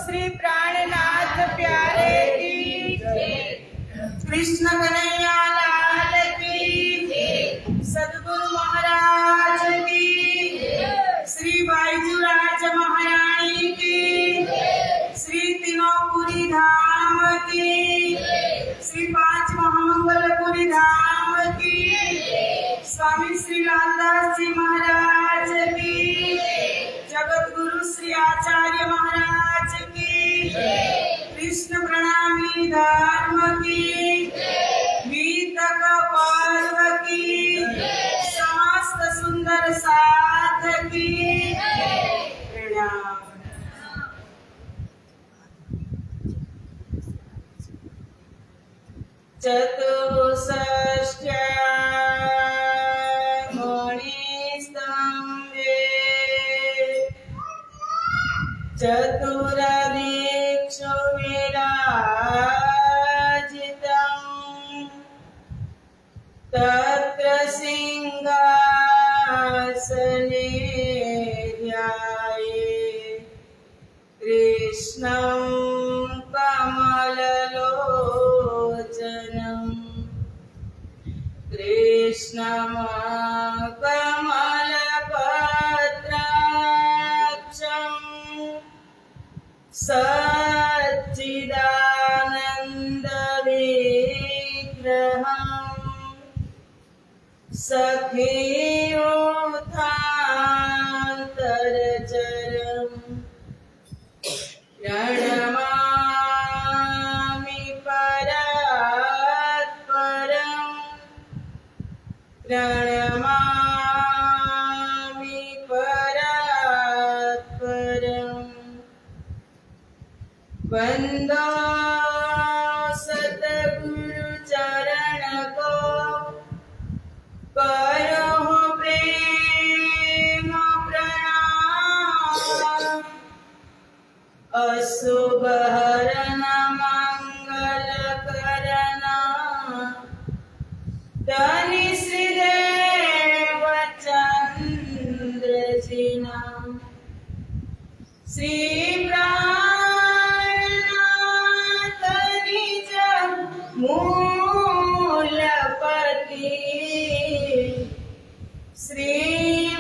श्री प्राणनाथ प्यारे की कृष्ण कन्हैया लाल की, सदगुरु महाराज की, श्री बाईजूराज महारानी की, श्री तीनोंपुरी धाम की, श्री पांच महामंगलपुरी धाम की, स्वामी श्री लालदास जी महाराज की, जगत गुरु श्री आचार्य महाराज की, कृष्ण प्रणामी धर्म की, गीतक पर्व की, समस्त सुंदर साथ की प्रणाम। चतुष्षष्ट्या चतुरदिक्षु विराजितम् तत्र सिंहासने ध्याये कृष्णं कमललोचनम् कृष्णं कमलपत्राक्षम् सच्चिदानंद विग्रहम् सखीयुतान्तरचरम् प्रणमामि परात्परम् प्रणमामि परात्परम् वंदो सतगुरु चरण को करो प्रेम प्रणाम अशुभ हरण मंगल करना धनी श्रीदेव चंद्र जीना श्री मूलपति श्री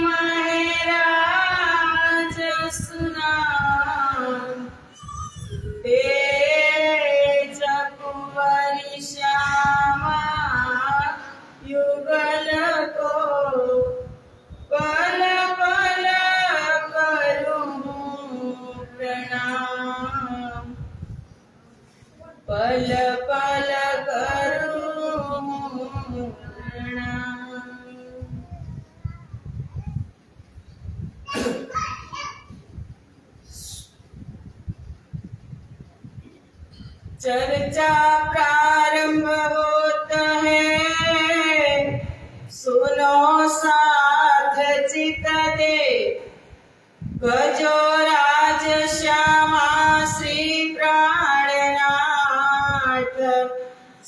महराज सुनाम तेज कुंवरी श्यामा युगल को पल पल करूं प्रणाम पल पल करूं प्रणाम। चर्चा प्रारंभ होता है सुनो साथ चित दे गजो राज श्यामा श्री प्राणनाथ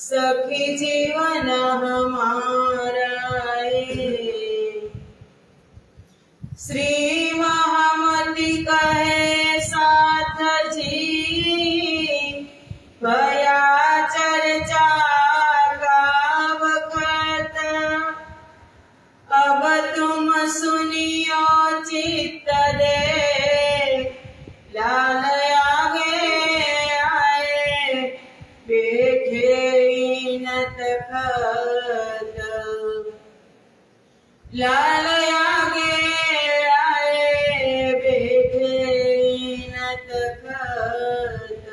सखी जीवन हमारा श्री महामती कहे साथ जी भया चर्चा का वक्त अब तुम सुनियो चित्त दे लाल आगे आए देखे नत खत लाल आगे आए देखे नत खत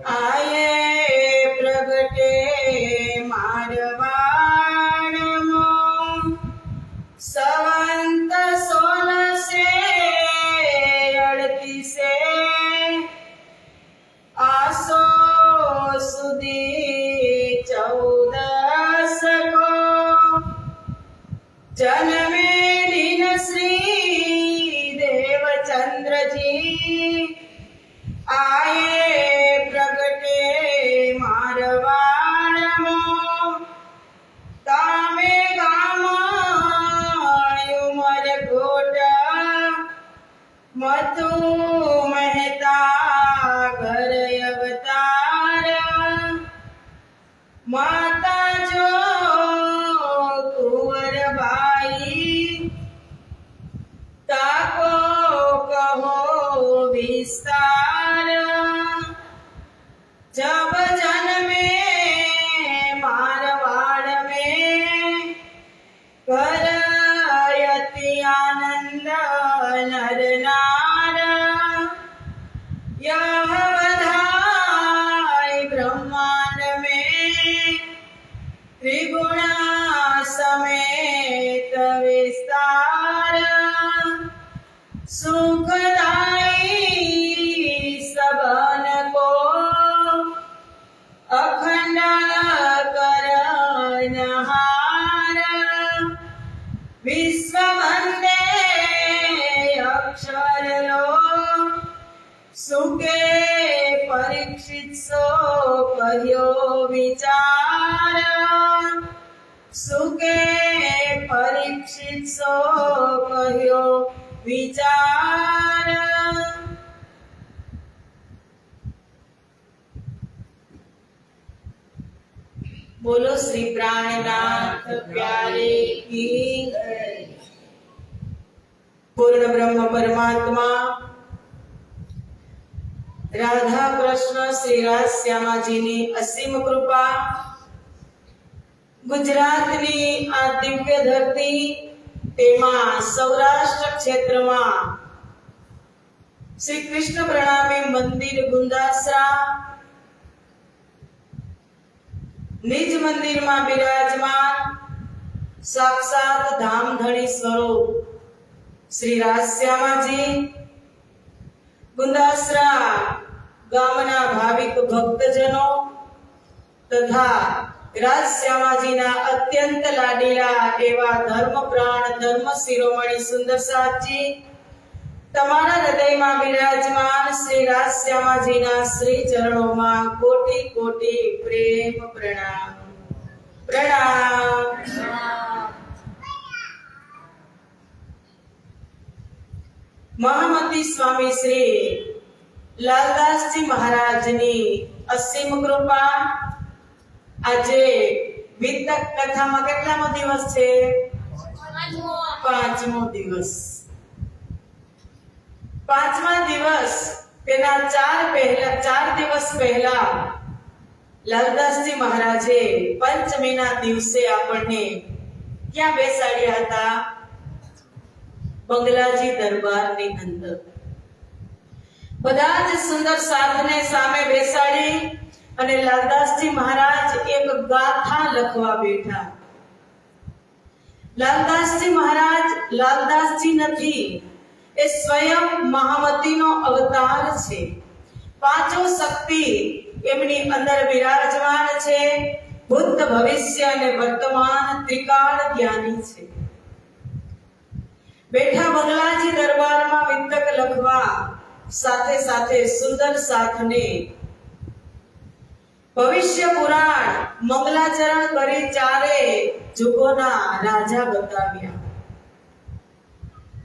આયે પ્રગટે મારવાડમાં સંવંત 1638 આસો સુધી 14 કો જન્મે દિન શ્રી દેવચંદ્રજી આયે પ્રગટે મારવાડમાં તામે ગામણ ઉમર ગોટ મથુ મહેતા ઘર અવતાર માતા જો કુંવરબાઈ તાકો કહો વિસ્તાર जब जन्मे मारवाड़ में करयति आनंद नर नार यह बधाई ब्रह्मांड में त्रिगुण समेत विस्तार सुखदाई सबन को अखंड करनहार विश्व वंदे अक्षर लो सुके परीक्षित सो कह्यो विचार सुके परीक्षित सो कह्यो विचार बोलो श्री प्राणनाथ प्यारे की पूर्ण ब्रह्म परमात्मा राधा कृष्ण श्री राजश्यामाजी ની અસીમ કૃપા ગુજરાતની આ દિવ્ય ધરતી તેમાં સૌરાષ્ટ્ર ક્ષેત્રમાં શ્રી કૃષ્ણ પ્રણામી મંદિર ગુંદાસરા निज मंदिर में विराजमान साक्षात धामधनी स्वरूप श्री राजश्यामाजी गुंदासरा गामना भाविक भक्तजनों तथा राजश्यामाजीना अत्यंत लाडीला एवा धर्मप्राण धर्म शिरोमणि सुंदरसाजी તમારા હૃદયમાં વિરાજમાન શ્રી રાજશ્યામાજીના શ્રી ચરણોમાં કોટી કોટી પ્રેમ પ્રણામ પ્રણામ મહામતી સ્વામી શ્રી લાલદાસજી મહારાજની અસીમ કૃપા આજે વિતક કથામાં કેટલામો દિવસ છે પાંચમો દિવસ પાંચમા દિવસ તેના ચાર દિવસ પહેલા લાલદાસજી મહારાજે પંચમીના દિવસે આપણને ક્યાં બેસાડ્યા હતા બંગલાજી દરબારની અંદર બધા જ સુંદર સાધને સામે બેસાડી અને લાલદાસજી મહારાજ એક ગાથા લખવા બેઠા લાલદાસજી મહારાજ લાલદાસજી નથી એ સ્વયં મહામતીનો અવતાર છે પાંચો શક્તિ એમની અંદર વિરાજમાન છે ભૂત ભવિષ્ય અને વર્તમાન ત્રિકાળ જ્ઞાની છે બેઠા બંગલાજી દરબારમાં વિતક લખવા સાથે સાથે સુંદર સાથને ભવિષ્ય પુરાણ મંગલાચરણ કરી ચારે જુગોના રાજા બતાવ્યા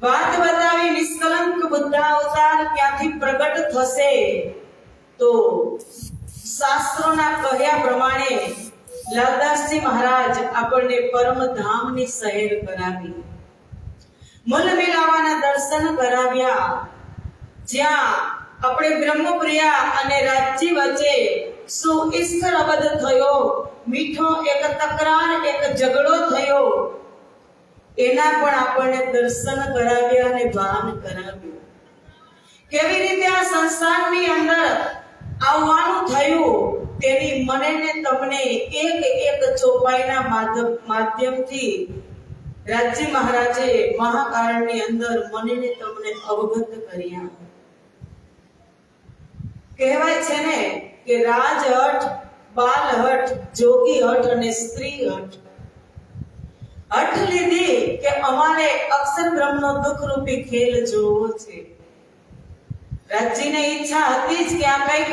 વાત બતાવી નિષ્કલંક બુદ્ધ અવતાર ક્યાંથી પ્રગટ થશે તો શાસ્ત્રોના કહ્યા પ્રમાણે લાલદાસજી મહારાજ આપણને પરમધામની સહેર કરાવી મૂલ મિલાવાના દર્શન કરાવ્યા જ્યાં આપણે બ્રહ્મપ્રિયા અને રાજજી વચ્ચે શું ઈશ્વર અબધ થયો, મીઠો એક તકરાર, એક ઝઘડો થયો, એના પણ આપણને દર્શન કરાવ્યા અને ભાન કરાવ્યું. કેવી રીતે આ સંસારની અંદર આવવાનું થયું તેની મને ને તમને એક એક ચોપાઈના માધ્યમથી રાજજી મહારાજે મહાકારણની અંદર મને ને તમને અવગત કર્યા. કહેવાય છે ને કે રાજહટ, બાલહટ, જોગી હટ અને સ્ત્રી હટ. હઠ લીધી કે અમારે અક્ષર બ્રહ્મનો દુઃખ રૂપી ખેલ જોવો છે. રાજજીને ઈચ્છા હતી જ કે આ કંઈક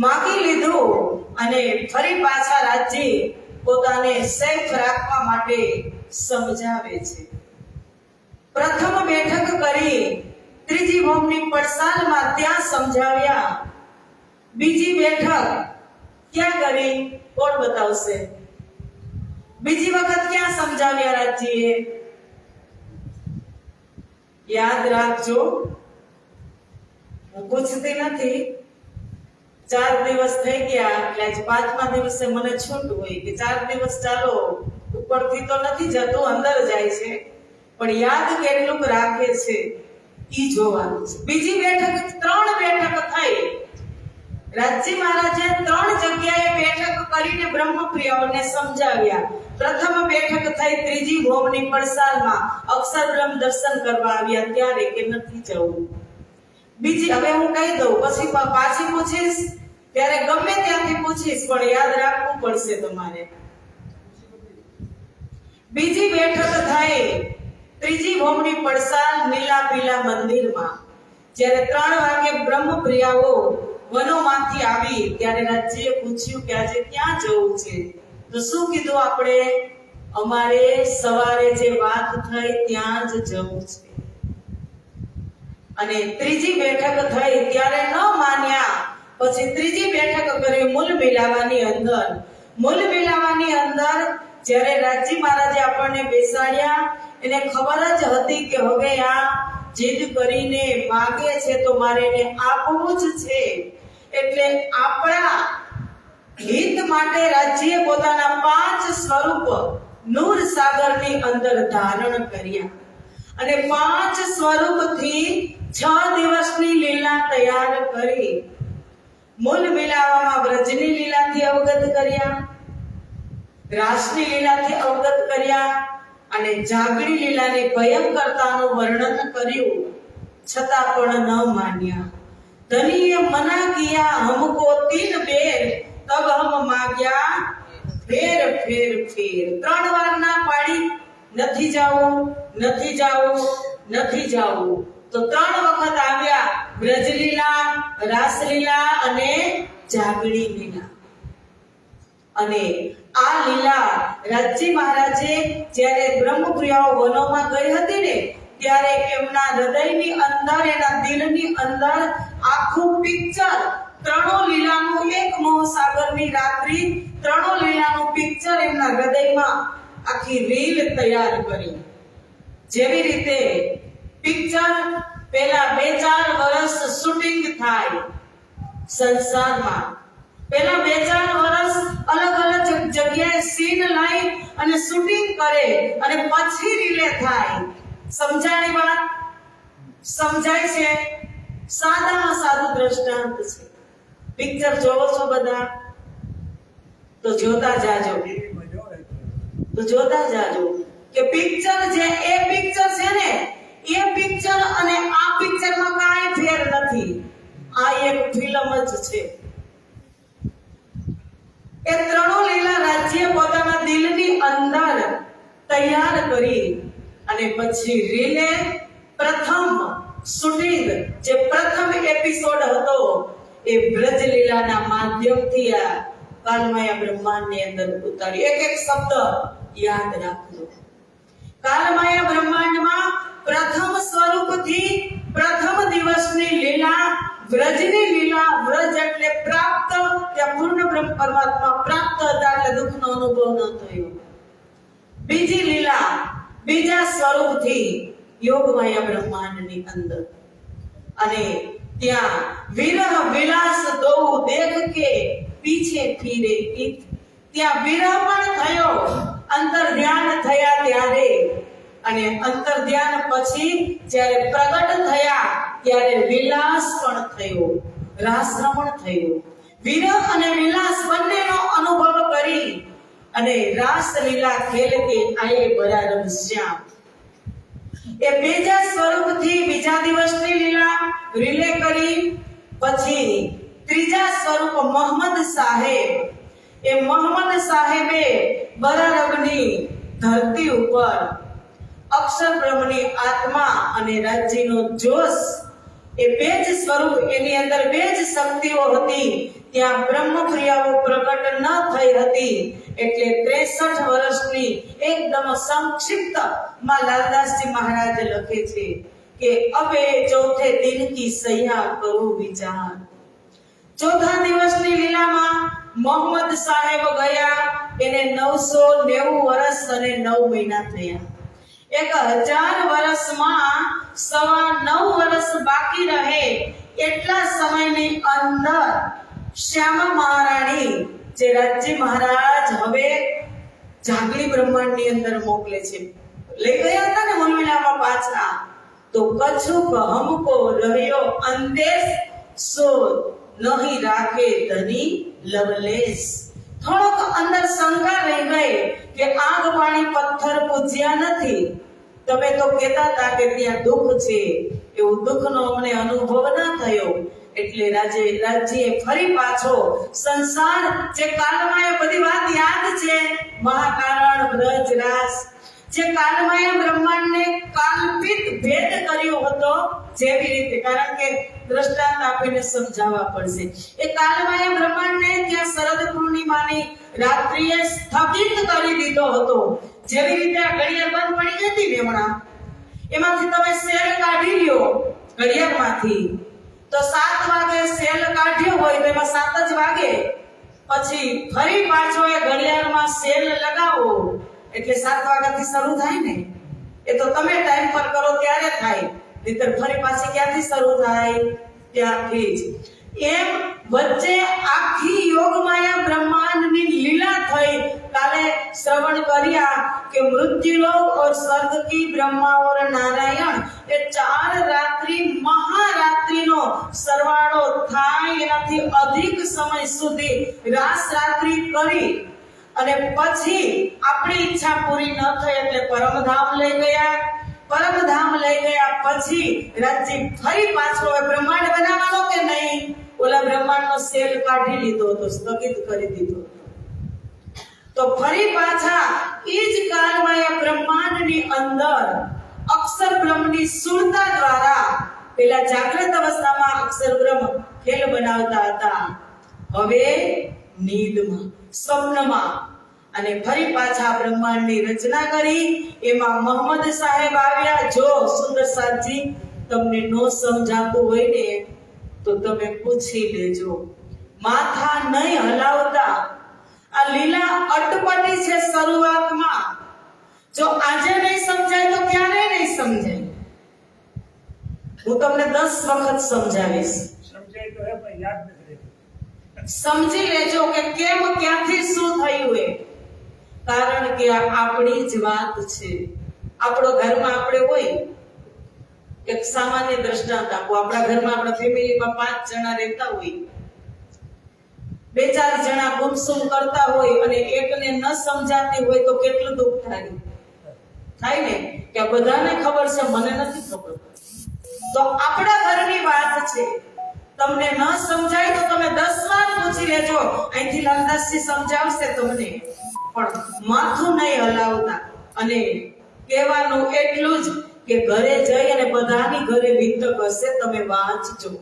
માગી લીધું અને ફરી પાછા રાજજી પોતાને સેફ રાખવા માટે સમજાવે છે. પ્રથમ બેઠક કરી ત્રીજી ભૂમની પડસાલમાં ત્યાં સમજાવ્યા. બીજી બેઠક ક્યાં કરી કોણ બતાવશે? બીજી વખત ક્યાં સમજાવ્યા રાજજીએ? યાદ રાખજો, હું પૂછતી નથી. 4 દિવસ થઈ ગયા એટલે આજ 5મા દિવસે મને છૂટ હોય કે 4 દિવસ ચાલો, ઉપરથી તો નથી જતું, અંદર જાય છે, પણ યાદ કેટલું રાખે છે ઈ જોવાનું છે. બીજી બેઠક, 3 બેઠક થઈ. રાજજી મહારાજે 3 જગ્યાએ બેઠક કરીને બ્રહ્મપ્રિયાઓને સમજાવ્યા. પ્રથમ બેઠક થઈ ત્રીજી ભોમની પડસાલમાં અક્ષર બ્રહ્મ દર્શન કરવા આવ્યા ત્યારે કે નથી જવું. બીજી, હવે હું કહી દઉં, પછી પાછી પૂછીશ ત્યારે ગમે ત્યાંથી પૂછીશ, પણ યાદ રાખવું પડશે તમારે. બીજી બેઠક થઈ ત્રીજી ભોમની પડસાલ નીલા પીલા મંદિરમાં. જ્યારે 3 વાગે બ્રહ્મપ્રિયાઓ વનોમાંથી આવી ત્યારે રાજ્યએ પૂછ્યું કે આજે ક્યાં જવું છે? તો શું કીધું આપણે? અમારે સવારે જે વાત થઈ ત્યાં જ જવું છે. અને ત્રીજી બેઠક થઈ ત્યારે ન માન્યા. પછી ત્રીજી બેઠક કરી મૂલ મિલાવાની અંદર. મૂલ મિલાવાની અંદર જ્યારે રાજજી મહારાજે આપણને બેસાડ્યા, એને ખબર જ હતી કે હવે આ જીદ કરીને માગે છે તો મારે એને આપવું જ છે. એટલે આપણા હિત માટે રાજ્યએ પોતાના 5 સ્વરૂપ નૂર સાગરની અંદર ધારણ કર્યા અને 5 સ્વરૂપથી 6 દિવસની લીલા તૈયાર કરી. મૂલ મિલાવામાં વ્રજની લીલાથી અવગત કર્યા, રાસની લીલાથી અવગત કર્યા અને જાગડી લીલાની ભયંકરતાનું વર્ણન કર્યું. છતાં પણ ન માન્યા. ધનીએ મના કિયા હમકો 3 બેર, તબ હમ માગ્યા ફેર ફેર ફેર. 3 વાર ના પાડી, નથી જાવું, નથી જાવું, નથી જાવું. તો 3 વખત આવ્યા. વ્રજલીલા, રાસલીલા અને જાગડી લીલા. અને આ લીલા રાજજી મહારાજે જ્યારે બ્રહ્મપ્રિયાઓ વનોમાં ગઈ હતી ને ત્યારે એમના હૃદયની અંદર, એના દિલની અંદર આખું પિક્ચર, 3 લીલાનું, એક મોહસાગરની રાત્રિ, 3 લીલાનું પિક્ચર એમના હૃદયમાં આખી રીલ તૈયાર કરી. જેવી રીતે પિક્ચર પહેલા 2-4 વર્ષ શૂટિંગ થાય સંસારમાં, પહેલા 2-4 વર્ષ અલગ અલગ જગ્યાએ સીન લઈ અને શૂટિંગ કરે અને પછી રીલે થાય. સમજાણી વાત? સમજાય છે? સાદામાં સાદું દ્રષ્ટાંત છે. પિક્ચર જોવો છો બધા? તો જોતા જાજો, તો જોતા જાજો કે પિક્ચર જે એ પિક્ચર છે ને, એ પિક્ચર અને આ પિક્ચરમાં કાંઈ ફેર નથી. આ એક ફિલ્મ જ છે. એ 3 લીલા રાજ્ય પોતાના દિલની અંદર તૈયાર કરી અને પછી રીલે પ્રથમ શૂટિંગ, જે પ્રથમ એપિસોડ હતો એ બ્રજ લીલાના માધ્યમથી આ કાલમાયા બ્રહ્માંડની અંદર ઉતારી. એક એક શબ્દ યાદ રાખજો. કાલમાયા બ્રહ્માંડમાં પ્રથમ સ્વરૂપથી પ્રથમ દિવસની લીલા વ્રજની લીલા. વ્રજ એટલે પ્રાપ્ત, ત્યાં પૂર્ણ બ્રહ્મ પરમાત્મા પ્રાપ્ત હતા એટલે દુઃખનો અનુભવ ન થયો. બીજી લીલા બીજા સ્વરૂપથી યોગમાયા બ્રહ્માંડની અંદર. અને ત્યાં વિરહ વિલાસ દો દેખ કે પીછે ફીરે ઈત, ત્યાં વિરહ પણ થયો, અંતર ધ્યાન થયા ત્યારે, અને અંતર ધ્યાન પછી જ્યારે પ્રગટ થયા ત્યારે વિલાસ પણ થયો, રાસરમણ થયું. વિરહ અને વિલાસ બંનેનો અનુભવ કરી અને રાસલીલા ખેલ કે આયે બરા રંગ શ્યામ. એ બીજા સ્વરૂપથી બીજા દિવસની લીલા રિલે કરી. પછી ત્રીજા સ્વરૂપ મોહમ્મદ સાહેબ, એ મોહમ્મદ સાહેબે બરારબની ધરતી ઉપર અક્ષર બ્રહ્મની આત્મા અને રાજ્યનો જોશ, એ બે જ સ્વરૂપ, એની અંદર બે જ શક્તિઓ હતી, ત્યાં બ્રહ્મ ક્રિયાઓ પ્રગટ ન થઈ હતી. એટલે 63 વર્ષની એકદમ સંક્ષિપ્ત માં લાલદાસજી મહારાજ લખે છે કે અબે ચોથે દિન કી સૈયા કરું વિચાર. ચોથા દિવસની લીલામાં મોહમ્મદ સાહેબ ગયા, એને 990 વર્ષ અને 9 મહિના થયા. 1000 વર્ષમાં 9.25 વર્ષ બાકી રહે એટલા સમયની અંદર શ્યામા મહારાણી, જે રાજ્ય મહારાજ હવે જાગલી બ્રહ્માંડની અંદર મોકલે છે, લઈ ગયા હતા ને મનમિલામાં પાછા, તો કછુક હમકો રહ્યો અંદેશ, સો નહીં રાખે ધની લવલેશ. થોડોક અંદર શંકા રહી ગઈ કે આગ પાણી પથ્થર પૂજ્યા નથી, તમે તો કહેતા હતા કે ત્યાં દુઃખ છે, એવું દુઃખનો અમને અનુભવ ન થયો. એટલે રાજ્યએ ફરી પાછો સંસાર, જે કાલમાં એ બધી વાત યાદ છે, મહાકારણ વ્રજ રાસ, જે કાલમાં એ બ્રહ્માંડને કાલ્પિત ભેદ કર્યો હતો, જેવી રીતે, કારણ કે દ્રષ્ટાંત આપીને સમજાવવા પડશે. એ કાલમાં એ બ્રહ્માંડને ત્યાં શરદ પૂર્ણિમાની રાત્રિએ સ્થગિત કરી દીધો હતો. જેવી રીતે આ ઘડિયાળ બંધ પડી જતી ને હમણાં, એમાંથી તમે સેલ કાઢી લ્યો ઘડિયાળમાંથી, તો 7 વાગે સેલ કાઢ્યો હોય તો એમાં 7 જ વાગે, પછી ફરી પાછો એ ઘડિયાળમાં સેલ લગાવો એટલે 7 વાગ્યાથી શરૂ થાય ને. એ તો તમે ટાઈમ પર કરો ત્યારે થાય, નહીતર ફરી પાછી ક્યાંથી શરૂ થાય? ત્યાંથી જ. એમ વચ્ચે આખી યોગમાયા બ્રહ્માંડની લીલા થઈ. કાલે શ્રવણ કર્યા કે મૃત્યુલોક और स्वर्ग की ब्रह्मा और नारायण, એ 4 રાત્રિ મહારાત્રિનો સરવાળો થાય, એનાથી અધિક સમય સુધી રાસ રાત્રિ કરી અને પછી આપણી ઈચ્છા પૂરી ન થઈ એટલે પરમધામ લઈ ગયા. પરમધામ લઈ ગયા પછી રાજ્ય ફરી પાછો બ્રહ્માંડ બનાવવાનો કે નહીં, ઓલા બ્રહ્માંડનો સેલ કાઢી લીધો હતો, સ્થગિત કરી દીધો. તો ફરી પાછા ઈ જ કાળમાં એ બ્રહ્માંડની અંદર અક્ષર બ્રહ્મની સુરતા દ્વારા પેલા જાગ્રત અવસ્થામાં અક્ષર બ્રહ્મ ખેલ બનાવતા હતા, હવે નીંદમાં, સ્વપ્નમાં, અને ફરી પાછા બ્રહ્માંડની રચના કરી. એમાં મોહમ્મદ સાહેબ આવ્યા. જો સુંદર સાહેબજી, તમને નો સમજાતું હોય ને તો તમે પૂછી લેજો, માથા નહીં હલાવતા. આ લીલા અટપટી છે શરૂઆતમાં, જો આજે નહીં સમજાય તો ક્યારે નહીં સમજાય. હું તમને 10 વખત સમજાવીશ, સમજાય તો હે પણ યાદ નથી રહેતું. સમજી લેજો કે કેમ, ક્યાંથી શું થયું એ. કારણ કે આ આપણી જ વાત છે. આપણો ઘરમાં આપણે હોય, એક સામાન્ય દ્રષ્ટાંત આપો. આપણા ઘરમાં, આપણા ફેમિલીમાં 5 જણા રહેતા હોય, 2-4 જણા ગુમસુમ કરતા હોય અને એકને ન સમજાતી હોય તો કેટલું દુઃખ થાય? થાય ને કે આ બધાને ખબર છે, મને નથી ખબર. તો આપણા ઘરની વાત છે, તમને ન સમજાય તો તમે 10 વાર પૂછી લેજો. અહીંથી લાલદાસજી સમજાવશે તમને, પણ માથું નહીં હલાવતા. અને કહેવાનું એટલું જ કે ઘરે જઈ અને બધાની ઘરે વિતક હશે, તમે વાંચજો.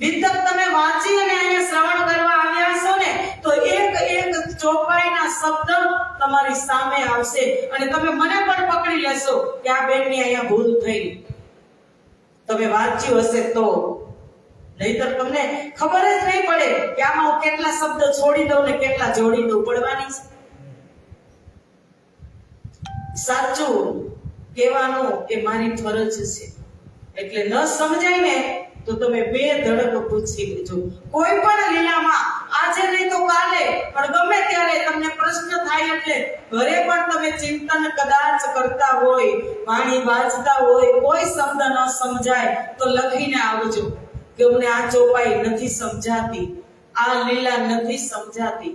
વિતક તમે વાંચી અને અહીંયા શ્રવણ કરવા આવ્યા છો ને, તો એક ચોપાઈના શબ્દ તમારી સામે આવશે અને તમે મને પણ પકડી લેશો કે આ બેનની અહીંયા ભૂલ થઈ. તમે વાંચ્યું હશે તો, નહીતર તમને ખબર જ નહીં પડે કે આમાં હું કેટલા શબ્દ છોડી દઉં ને કેટલા જોડી દઉં. પડવાની છે. સાચું કહેવાનું એ મારી ફરજ છે. એટલે ન સમજાય ને તો તમે બે ધડક પૂછી લેજો. કોઈ પણ લીલામાં આજે નહીં તો કાલે પણ ગમે ત્યારે તમને પ્રશ્ન થાય એટલે ઘરે પણ તમે ચિંતન કદાચ કરતા હોય, વાણી વાંચતા હોય, કોઈ શબ્દ ન સમજાય તો લખીને આવજો કે અમને આ ચોપાઈ નથી સમજાતી, આ લીલા નથી સમજાતી.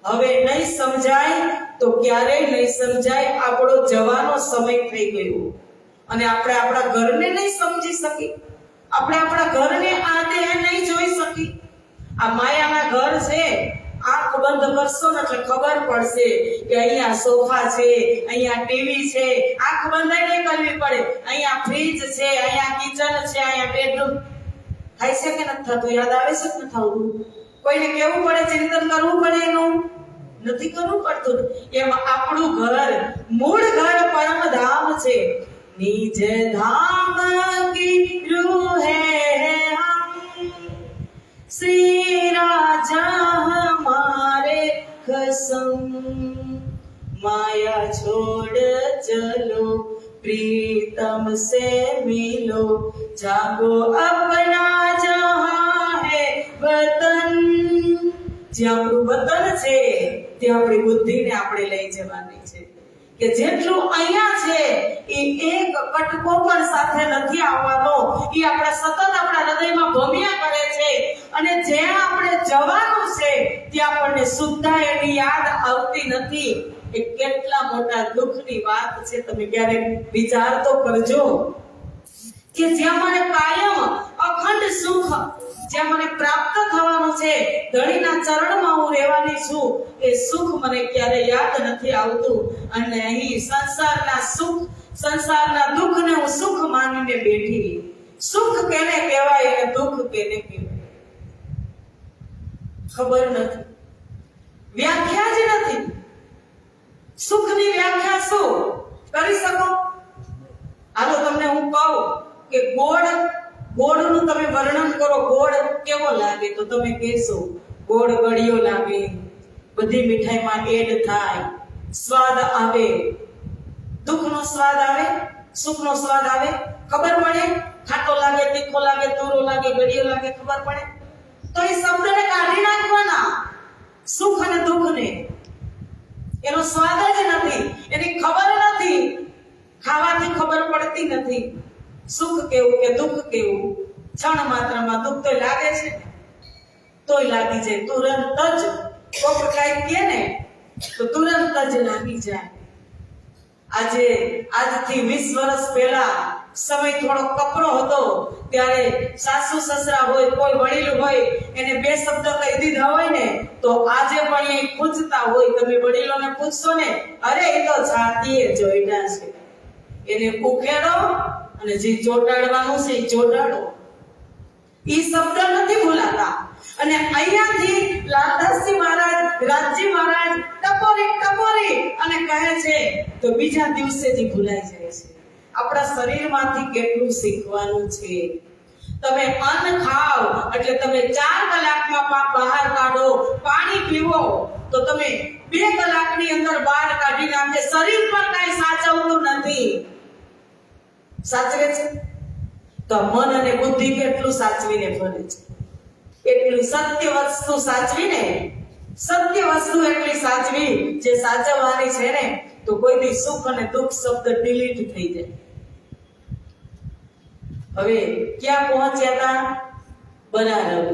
હવે નહીં સમજાય તો ક્યારેય નહીં સમજાય. આપણો જવાનો સમય થઈ ગયો અને આપણે આપણા ઘરને નહીં સમજી શકી, આપણે આપણા ઘરને આ દેહ નહીં જોઈ શકી. આ માયાના ઘર છે, આંખ બંધ કરશો ને એટલે ખબર પડશે કે અહીંયા સોફા છે, અહીંયા ટીવી છે. આંખ બંધ નહીં કરવી પડે. અહીંયા ફ્રીજ છે, અહીંયા કિચન છે, અહીંયા બેડરૂમ. થાય છે કે નથી થતું? યાદ આવે છે કે નથી આવતું? કોઈને કેવું પડે, ચિંતન કરવું પડે? એનું નથી કરવું પડતું. એમ આપણું ઘર, મૂળ ઘર પરમધામ છે. निज धाम की रूह है हम, श्री राजा हमारे कसम, माया छोड़ चलो प्रीतम से मिलो, जागो अपना जहां है वतन. જે આપણું વતન છે તે આપણી બુદ્ધિને આપણે લઈ જવાની છે કે જેટલું અહીંયા છે એ એક કટકો પણ સાથે નથી આવવાનો. એ આપણે સતત આપણા હૃદયમાં ભમ્યા કરે છે અને જ્યાં આપણે જવાનું છે ત્યાં આપણને સુદ્ધા એની યાદ આવતી નથી. એ કેટલા મોટા દુઃખની વાત છે. તમે ક્યારેક વિચાર તો કરજો કે જ્યાં મને કાયમ અખંડ સુખ, જ્યાં મને પ્રાપ્ત થવાનું છે, ધણીના ચરણમાં હું રહેવાની છું, એ સુખ મને ક્યારે યાદ નથી આવતું. અને અહીં સંસારના સુખ, સંસારના દુઃખને હું સુખ માનીને બેઠી. સુખ કેને કહેવાય અને દુઃખ કેને કહેવાય ખબર નથી, વ્યાખ્યા જ નથી. સુખની વ્યાખ્યા શું કરી શકો? હાલો તમને હું કહું કે ગોળનું તમે વર્ણન કરો. ગોળ કેવો લાગે તો તમે કહેશો ગોળ ગળ્યો લાગે, બધી મીઠાઈમાં એડ થાય, સ્વાદ આવે. દુઃખનો સ્વાદ આવે, સુખનો સ્વાદ આવે? ખબર પડે? ખાટો લાગે, તીખો લાગે, તુરો લાગે, ગળ્યો લાગે, ખબર પડે? તો એ શબ્દને કાઢી નાખવાના, સુખ અને દુઃખને. એનો સ્વાદ જ નથી, એની ખબર નથી, ખાવાથી ખબર પડતી નથી. સુખ કેવું કે દુઃખ કેવું? ક્ષણ માત્રમાં દુઃખ તો લાગે છે, તોય લાગી જાય તુરંત જ. કોક કઈ કહે ને તો તુરંત જ લાગી જાય. આજથી 20 વર્ષ પહેલા સમય થોડો કપરો હતો, ત્યારે સાસુ સસરા હોય, કોઈ વડીલ હોય, એને બે શબ્દ કહી દીધા હોય ને તો આજે પણ એ પૂછતા હોય. તમે વડીલોને પૂછશો ને, અરે એ તો છાતીએ જોઈના છે, એને ઉખેડો અને જે ચોટાડવાનું છે એ ચોટાડો. એ શબ્દ નથી ભૂલાતા. અને અહીંયાથી લાલદાસજી મહારાજ, રાજજી મહારાજ ટપોરી અને કહે છે તો બીજા દિવસે જ ભૂલાઈ જાય છે. આપણા શરીરમાંથી કેટલું શીખવાનું છે. તમે અન્ન ખાઓ એટલે તમે 4 કલાકમાં બહાર કાઢો, પાણી પીવો તો તમે 2 કલાકની અંદર બહાર કાઢી નાખે. શરીર પર કઈ સાચવતું નથી. સાચવે છે તો મન અને બુદ્ધિ કેટલું સાચવીને ફરે છે. એટલું સત્ય વસ્તુ સાચવીને, સત્ય વસ્તુ એટલી સાચવી જે સાચવવાની છે ને તો કોઈ દી સુખ અને દુઃખ શબ્દ ડિલીટ થઈ જાય. હવે ક્યાં પહોંચ્યા હતા? બનારસ.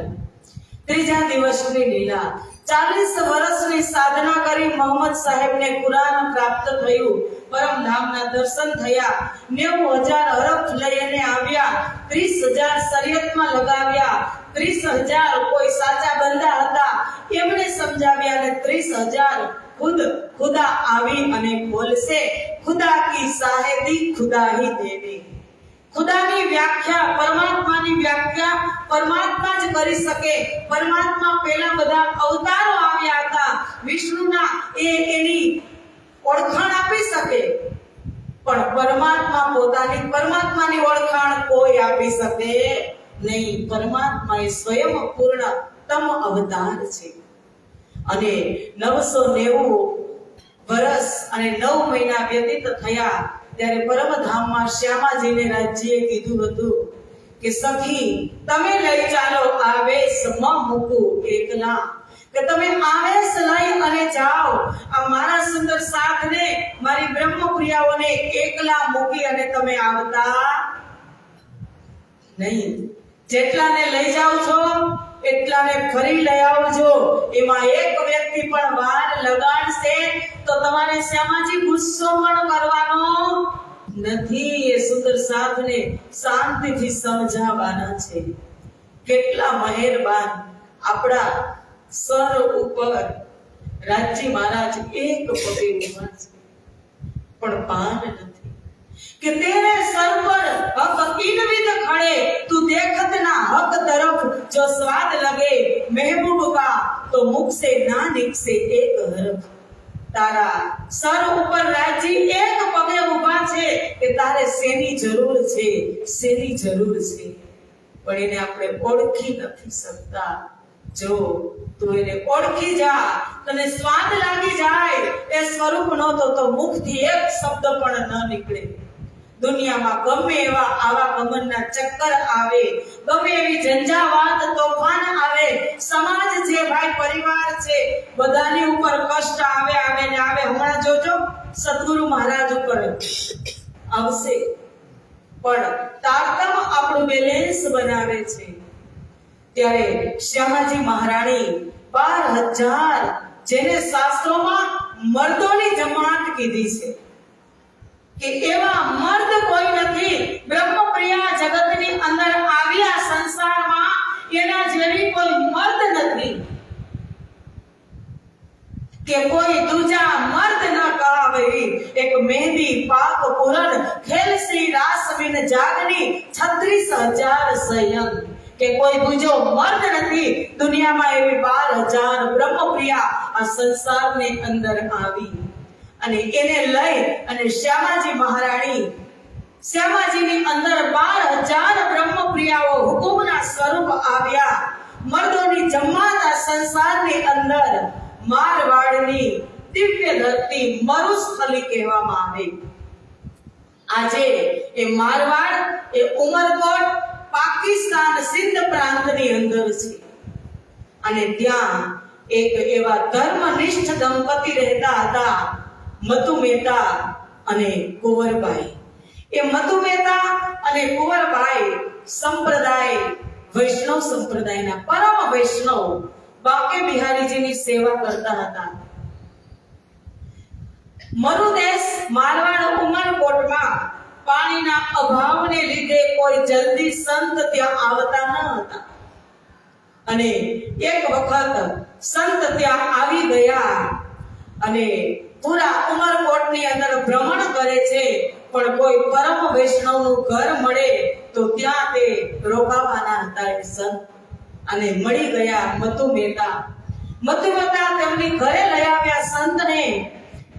3જા દિવસની લીલા. 40 વર્ષની સાધના કરી મોહમ્મદ સાહેબને કુરાન પ્રાપ્ત થયું. પરમધામના દર્શન થયા. 90,000 હરફ લઈને આવ્યા. 30,000 શરીયતમાં લગાવ્યા. 30,000 કોઈ સાચા બંદા હતા, એમણે સમજાવ્યા અને 30,000 ખુદા આવી અને બોલશે, ખુદા કી સાહેદી ખુદા હી દેવે. ખુદાની વ્યાખ્યા, પરમાત્માની વ્યાખ્યા પરમાત્મા જ કરી શકે. પરમાત્મા પહેલા બધા અવતારો આવ્યા હતા. વિષ્ણુના એની ઓળખાણ આપી શકે, પણ પરમાત્મા પોતાની પરમાત્માની ઓળખાણ કોઈ આપી શકે નહીં. પરમાત્મા એ સ્વયં પૂર્ણતમ અવતાર છે. અને 990 વર્ષ અને 9 મહિના વ્યતીત થયા ત્યારે પરમધામમાં શ્યામાજીને રાજ્યએ કીધું હતું કે સખી તમે લઈ ચાલો આવેશ મ મૂકું એકલા, કે તમે આવેશ લઈ અને જાઓ આ મારા સુંદર સાથને, મારી બ્રહ્મપ્રિયાઓને એકલા મૂકી અને તમે આવતા નહીં. જેટલાને લઈ જાઓ છો એટલાને ફરી લઈ આવજો. એમાં એક વ્યક્તિ પણ વાર લગાડશે તો તમારે શ્યામાજી ગુસ્સો પણ કરવાનો નથી. એ સુંદર સાથને શાંતિથી સમજાવવાના છે. કેટલા મહેરબાન આપણા સર ઉપર રાજજી મહારાજ એક પગે ઉભા છે, પણ ભાન નથી કે તેરે સર પર હક ઇનવિદ ખડે, તું દેખત ના હક તરફ જો સ્વાદ લગે, મહેબૂબ કા તો મુખ से ના निकसे एक हरफ. તારા સર ઉપર રાજજી એક પગે ઊભા છે કે તારે શેની જરૂર છે, શેની જરૂર છે, પણ એને આપણે ઓળખી નથી શકતા. જો તું એને ઓળખી જા, તને સ્વાદ લાગી જાય એ સ્વરૂપનો તો મુખથી એક શબ્દ પણ ન નીકળે. દુનિયામાં ગમે એવા આવા ગમનના ચક્કર આવે, ગમે એવી ઝંઝાવાત તોફાન આવે, સમાજ છે, ભાઈ પરિવાર છે, બધાની ઉપર કષ્ટ આવે ને આવે. હમણાં જોજો સદગુરુ મહારાજ ઉપર આવશે, પણ તારતમ આપણું બેલેન્સ બનાવે છે. ત્યારે શ્યામાજી મહારાણી 12,000 જેને શાસ્ત્રોમાં મર્દોની જમાત કીધી છે કે એવા મર્દ કોઈ નથી. બ્રહ્મપ્રિયા જગતની અંદર આવ્યા સંસારમાં, એના જેવી કોઈ મર્દ નથી કે કોઈ દૂજા મર્દ ન કહાવઈ. એક મહેંદી પાક પૂરણ ખેલસી રાસ બિન જાગની 36,000 સયન, કે કોઈ બીજો મર્દ નથી દુનિયામાં. એવી 12,000 બ્રહ્મપ્રિયા આ સંસારની અંદર આવી અને એને લઈ અને શ્યામાજી મહારાણી, શ્યામાજીની અંદર 12,000 બ્રહ્મપ્રિયાઓ હુકુમના સ્વરૂપ આવ્યા. મર્દોની જમાત આ સંસારની અંદર મારવાડની દિવ્ય ધરતી મરુસ્થલી કહેવામાં આવે. આજે એ મારવાડ એ ઉમરકોટ પાકિસ્તાન સિંધ પ્રાંતની અંદર છે અને ત્યાં એક એવા ધર્મનિષ્ઠ દંપતી રહેતા હતા, મતુ મહેતા અને કુંવરબાઈ. એ મતુ મહેતા અને કુંવરબાઈ સંપ્રદાય વૈષ્ણવ સંપ્રદાયના પરમ વૈષ્ણવ બાકે બિહારીજીની સેવા કરતા હતા. મરુદેશ મારવાડ ઉમરકોટમાં પાણીના અભાવને લીધે કોઈ જલ્દી સંત ત્યાં આવતા ન હતા અને એક વખત સંત ત્યાં આવી ગયા અને પૂરા ઉમરકોટની અંદર ભ્રમણ કરે છે, પણ કોઈ પરમ વૈષ્ણવનું ઘર મળે તો ત્યાં તે રોકાવાના હતા. એ સંત અને મળી ગયા મતુ મહેતા. મતુ મહેતા તેમની ઘરે લઈ આવ્યા સંતને,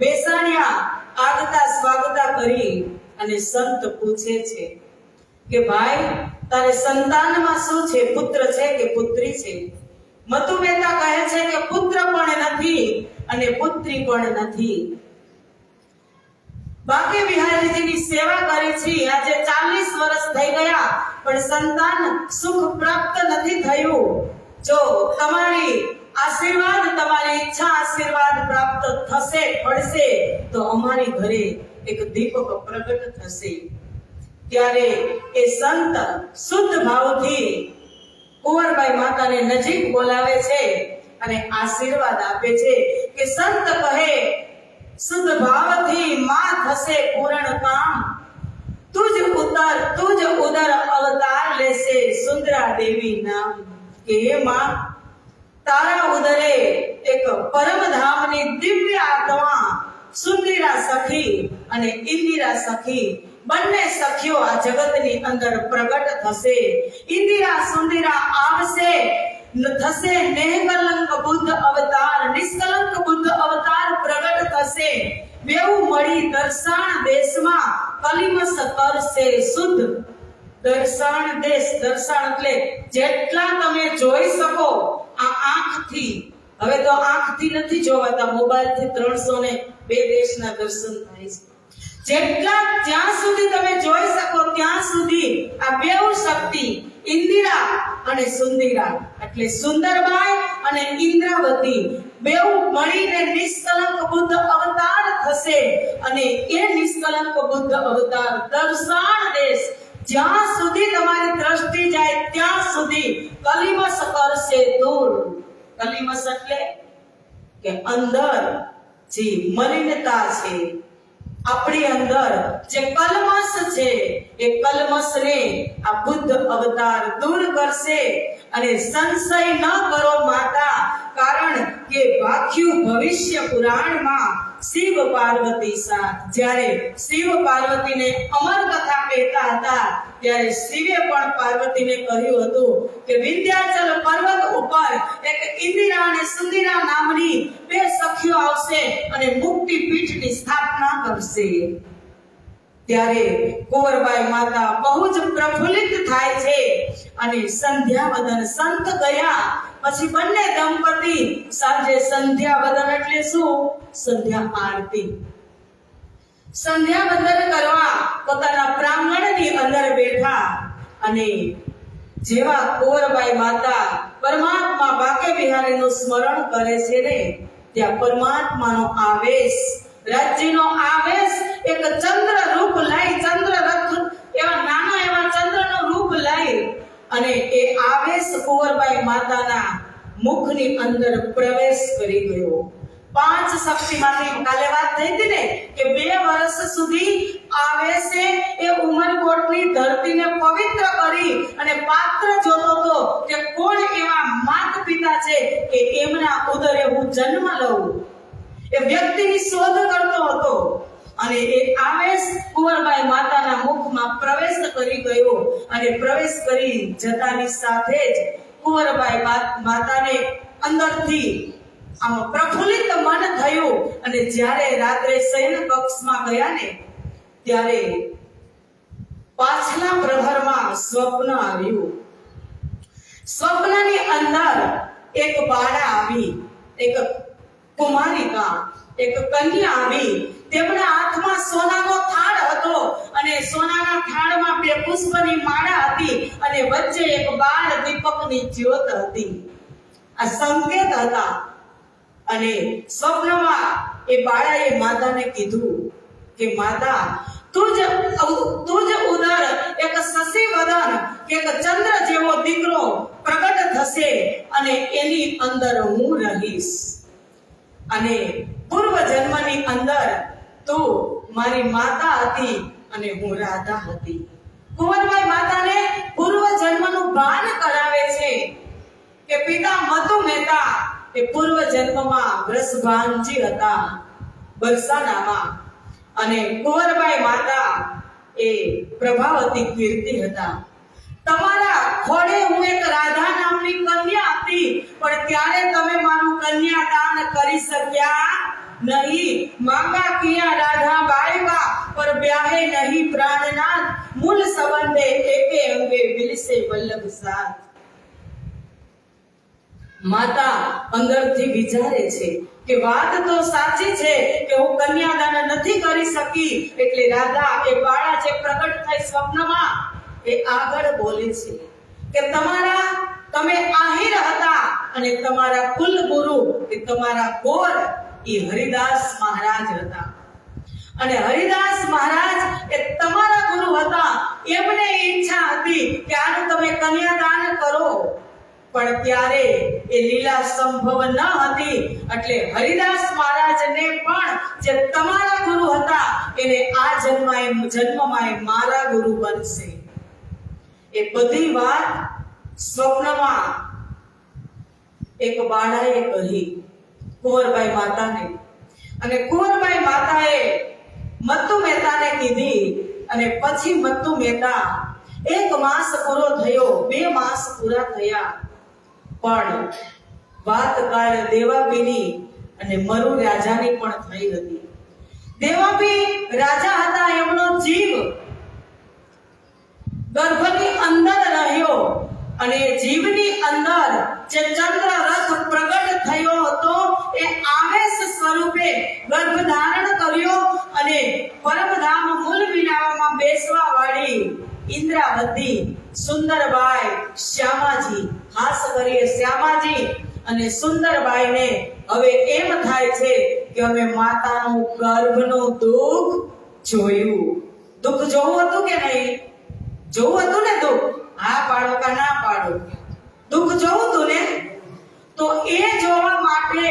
બેસાડ્યા, આગતા સ્વાગતા કરી અને સંત પૂછે છે કે ભાઈ તારે સંતાનમાં શું છે, પુત્ર છે કે પુત્રી છે? મતુ મહેતા કહે છે કે પુત્ર પણ નથી અને પુત્રી પણ નથી. બાકી બિહારીજીની સેવા કરી છે, આજે 40 વર્ષ થઈ ગયા પણ સંતાન સુખ પ્રાપ્ત નથી થયું. જો તમારી આશીર્વાદ, તમારી ઈચ્છા આશીર્વાદ પ્રાપ્ત થશે, પડશે તો અમારી ઘરે એક દીપક પ્રગટ થશે. ત્યારે એ સંત શુદ્ધ ભાવથી કુંવરબાઈ માતાને નજીક બોલાવે છે અને આશીર્વાદ આપે છે કે સંત કહે શુદ્ધ ભાવથી માં થશે પૂર્ણ કામ, તુજ ઉદર અવતાર લેશે સુંદરા દેવી નામ. કે હે માં, તારા ઉદરે એક પરમધામની દિવ્ય આત્મા સુંદરા સખી અને ઇન્દિરા સખી બંને સખીઓ આ જગતની અંદર પ્રગટ થશે. ઇન્દિરા સુંદરા આવશે, થશે નિષ્કલંક બુદ્ધ અવતાર, નિષ્કલંક બુદ્ધ અવતાર પ્રગટ થશે. બેઉ મળી દર્શાન દેશમાં કલિમસ કરશે શુદ્ધ. દર્શાન દેશ, દર્શાન એટલે જેટલા તમે જોઈ શકો આ આંખથી. હવે તો આંખથી નથી જોવાતા, મોબાઈલથી 302 દેશના દર્શન થાય છે. જ્યાં સુધી તમે જોઈ શકો ત્યાં સુધી આ બેઉ શક્તિ ઇન્દિરા અને સુંદિરા એટલે સુંદરબાઈ અને ઇન્દ્રાવતી બેઉ મળીને નિષ્કલંક બુદ્ધ અવતાર થશે અને એ નિષ્કલંક બુદ્ધ અવતાર દર્શાન દેશ જ્યાં સુધી તમારી દ્રષ્ટિ જાય ત્યાં સુધી કલિમશ કરશે દૂર. કલિમશ એટલે કે અંદર જે મલિનતા છે, આપણી અંદર જે કલમશ છે એ કલમશને આ બુદ્ધ અવતાર દૂર કરશે. અને સંશય ન કરો માતા, કારણ કે વાક્યું ભવિષ્ય પુરાણમાં શિવ પાર્વતી સાથ જ્યારે શિવ પાર્વતીને અમર કથા કહેતા હતા ત્યારે શિવે પણ પાર્વતીને કહ્યું હતું કે વિંધ્યાચલ પર્વત ઉપર એક ઇન્દિરા અને સુંદિરા નામની બે સખીઓ આવશે અને મુક્તિ પીઠની સ્થાપના કરશે. ત્યારે કુંવરબાઈ માતા બહુ જ પ્રફુલ્લિત થાય છે અને સંધ્યાવદન સંત ગયા પછી બંને દંપતી સાંજે સંધ્યાવદન એટલે શું? સંધ્યા આરતી. સંધ્યાવદન કરવા પોતાના પ્રાંગણની અંદર બેઠા અને જેવા કુંવરબાઈ માતા પરમાત્મા બાકે બિહારીનું સ્મરણ કરે છે ને ત્યાં પરમાત્માનો આવેશ, રાજ્યનો આવેશ એક ચંદ્ર રૂપ લઈ, ચંદ્ર રથ એવા નાના એવા ચંદ્રનો રૂપ લઈ અને એ આવેશ કુંવરબાઈ માતાના મુખની અંદર પ્રવેશ કરી ગયો. 5 શક્તિમાંથી કાલે વાત થઈ હતી ને કે 2 વર્ષ સુધી આવેશે એ ઉમરકોટની ધરતીને પવિત્ર કરી અને પાત્ર જોતો હતો કે કોણ એવા માતા પિતા છે કે એમના ઉદરે હું જન્મ લઉં. એ વ્યક્તિની શોધ કરતો હતો અને એ આવેશ કુંવરબાઈ માતાના મુખમાં પ્રવેશ કરી ગયો અને પ્રવેશ કરી જતાની સાથે જ કુંવરબાઈ માતાને અંદરથી આમ પ્રફુલ્લિત મન થયું અને જ્યારે રાત્રે શયન કક્ષમાં ગયા ને ત્યારે પાછલા પ્રહરમાં સ્વપ્ન આવ્યું. સ્વપ્નની અંદર એક બાળા આવી, એક કુમારિકા, એક કન્યા આવી. તેમના હાથમાં સોનાનો થાળ હતો અને સોનાના થાળમાં 2 પુષ્પની માળા હતી અને વચ્ચે એક બાળ દીપકની જ્યોત હતી. આ સંકેત હતા. અને સ્વપ્નમાં એ બાળાએ માતાને કીધું કે માતા તું જ ઉદર એક શશી વદન કે એક ચંદ્ર જેવો દીકરો પ્રગટ થશે અને એની અંદર હું રહીશ અને પૂર્વ જન્મની અંદર તું મારી માતા હતી અને હું રાધા હતી. કુંવરબાઈ માતાને પૂર્વ જન્મનું ભાન કરાવે છે કે પિતા મધુ મહેતા એ પૂર્વ જન્મમાં વૃષભાનજી હતા બરસાનામાં અને કુંવરબાઈ માતા એ પ્રભાવતી કીર્તિ હતા. તમારા ખોડે હું એક રાધા નામની કન્યા હતી પણ ત્યારે તમે મારું કન્યાદાન કરી શક્યા નહીં. માંગા કિયા રાધા બાઈકા પર બ્યાહે નહીં પ્રાણનાથ, મૂલ સંબંધે એકે અંગે વિલસે વલ્લભ સાથ. માતા અંદરથી વિચારે છે કે વાત તો સાચી છે કે હું કન્યાદાન નથી કરી શકી. એટલે રાધા એ બાળા જે પ્રગટ થઈ સ્વપ્નમાં એ આગળ બોલે છે કે તમે આહિર હતા અને તમારા કુલ ગુરુ એ તમારા ગોર એ હરિદાસ મહારાજ હતા અને હરિદાસ મહારાજ એ તમારા ગુરુ હતા. એમને ઈચ્છા હતી કે આનું તમે કન્યાદાન કરો પણ ત્યારે એ લીલા સંભવ ન હતી. એટલે હરિદાસ મહારાજને પણ જે તમારા ગુરુ હતા એને આ જન્મમાં મારા ગુરુ બનશે. એ બધી વાત સ્વપ્નમાં એક બાળાએ કહી કુંવરબાઈ માતાને અને કુંવરબાઈ માતાએ મત્તુ મહેતાને કીધી અને પછી મત્તુ મહેતા 1 માસ પૂરો થયો, 2 માસ પૂરા થયા પણ વાત કાળ દેવાપીની અને મરુ રાજાની પણ થઈ હતી. દેવાપી રાજા હતા, એમનો જીવ ગર્ભની અંદર રહ્યો અને જીવની અંદર જે ચંદ્ર રથ પ્રગટ થયો હતો એ આવેશ સ્વરૂપે ગર્ભ ધારણ કર્યો અને પરમધામ મૂલ વિલાવામાં બેસવા વાળી ઇન્દ્રાવતી, સુંદરબાઈ, શ્યામાજી, ખાસ કરીએ શ્યામાજી અને સુંદરબાઈને હવે એમ થાય છે કે અમે માતાનું ગર્ભનું દુઃખ જોયું. દુઃખ જોવું હતું કે નહીં? જોવું હતું ને દુઃખ? હા પાડો કે ના પાડો? દુઃખ જોવું હતું ને? તો એ જોવા માટે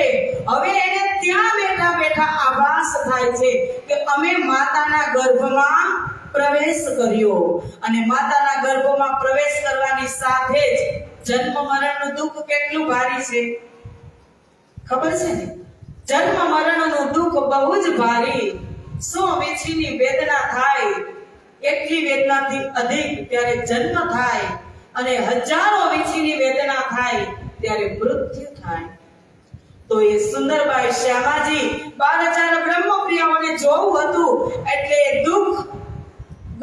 હવે એને ત્યાં બેઠા બેઠા આભાસ થાય છે કે અમે માતાના ગર્ભમાં પ્રવેશ કર્યો. અને માતાના ગર્ભમાં પ્રવેશ કરવાની સાથે જ જન્મ મરણનું દુઃખ કેટલું ભારી છે ખબર છે ને? જન્મ મરણનું દુઃખ બહુ જ ભારી. સો વીછીની વેદના થાય, એટલી વેદનાથી અધિક ત્યારે જન્મ થાય, અને હજારો વીછીની વેદના થાય ત્યારે મૃત્યુ થાય. તો એ સુંદરબાઈ શ્યામાજી 12,000 બ્રહ્મપ્રિયાઓને જોવું હતું એટલે દુઃખ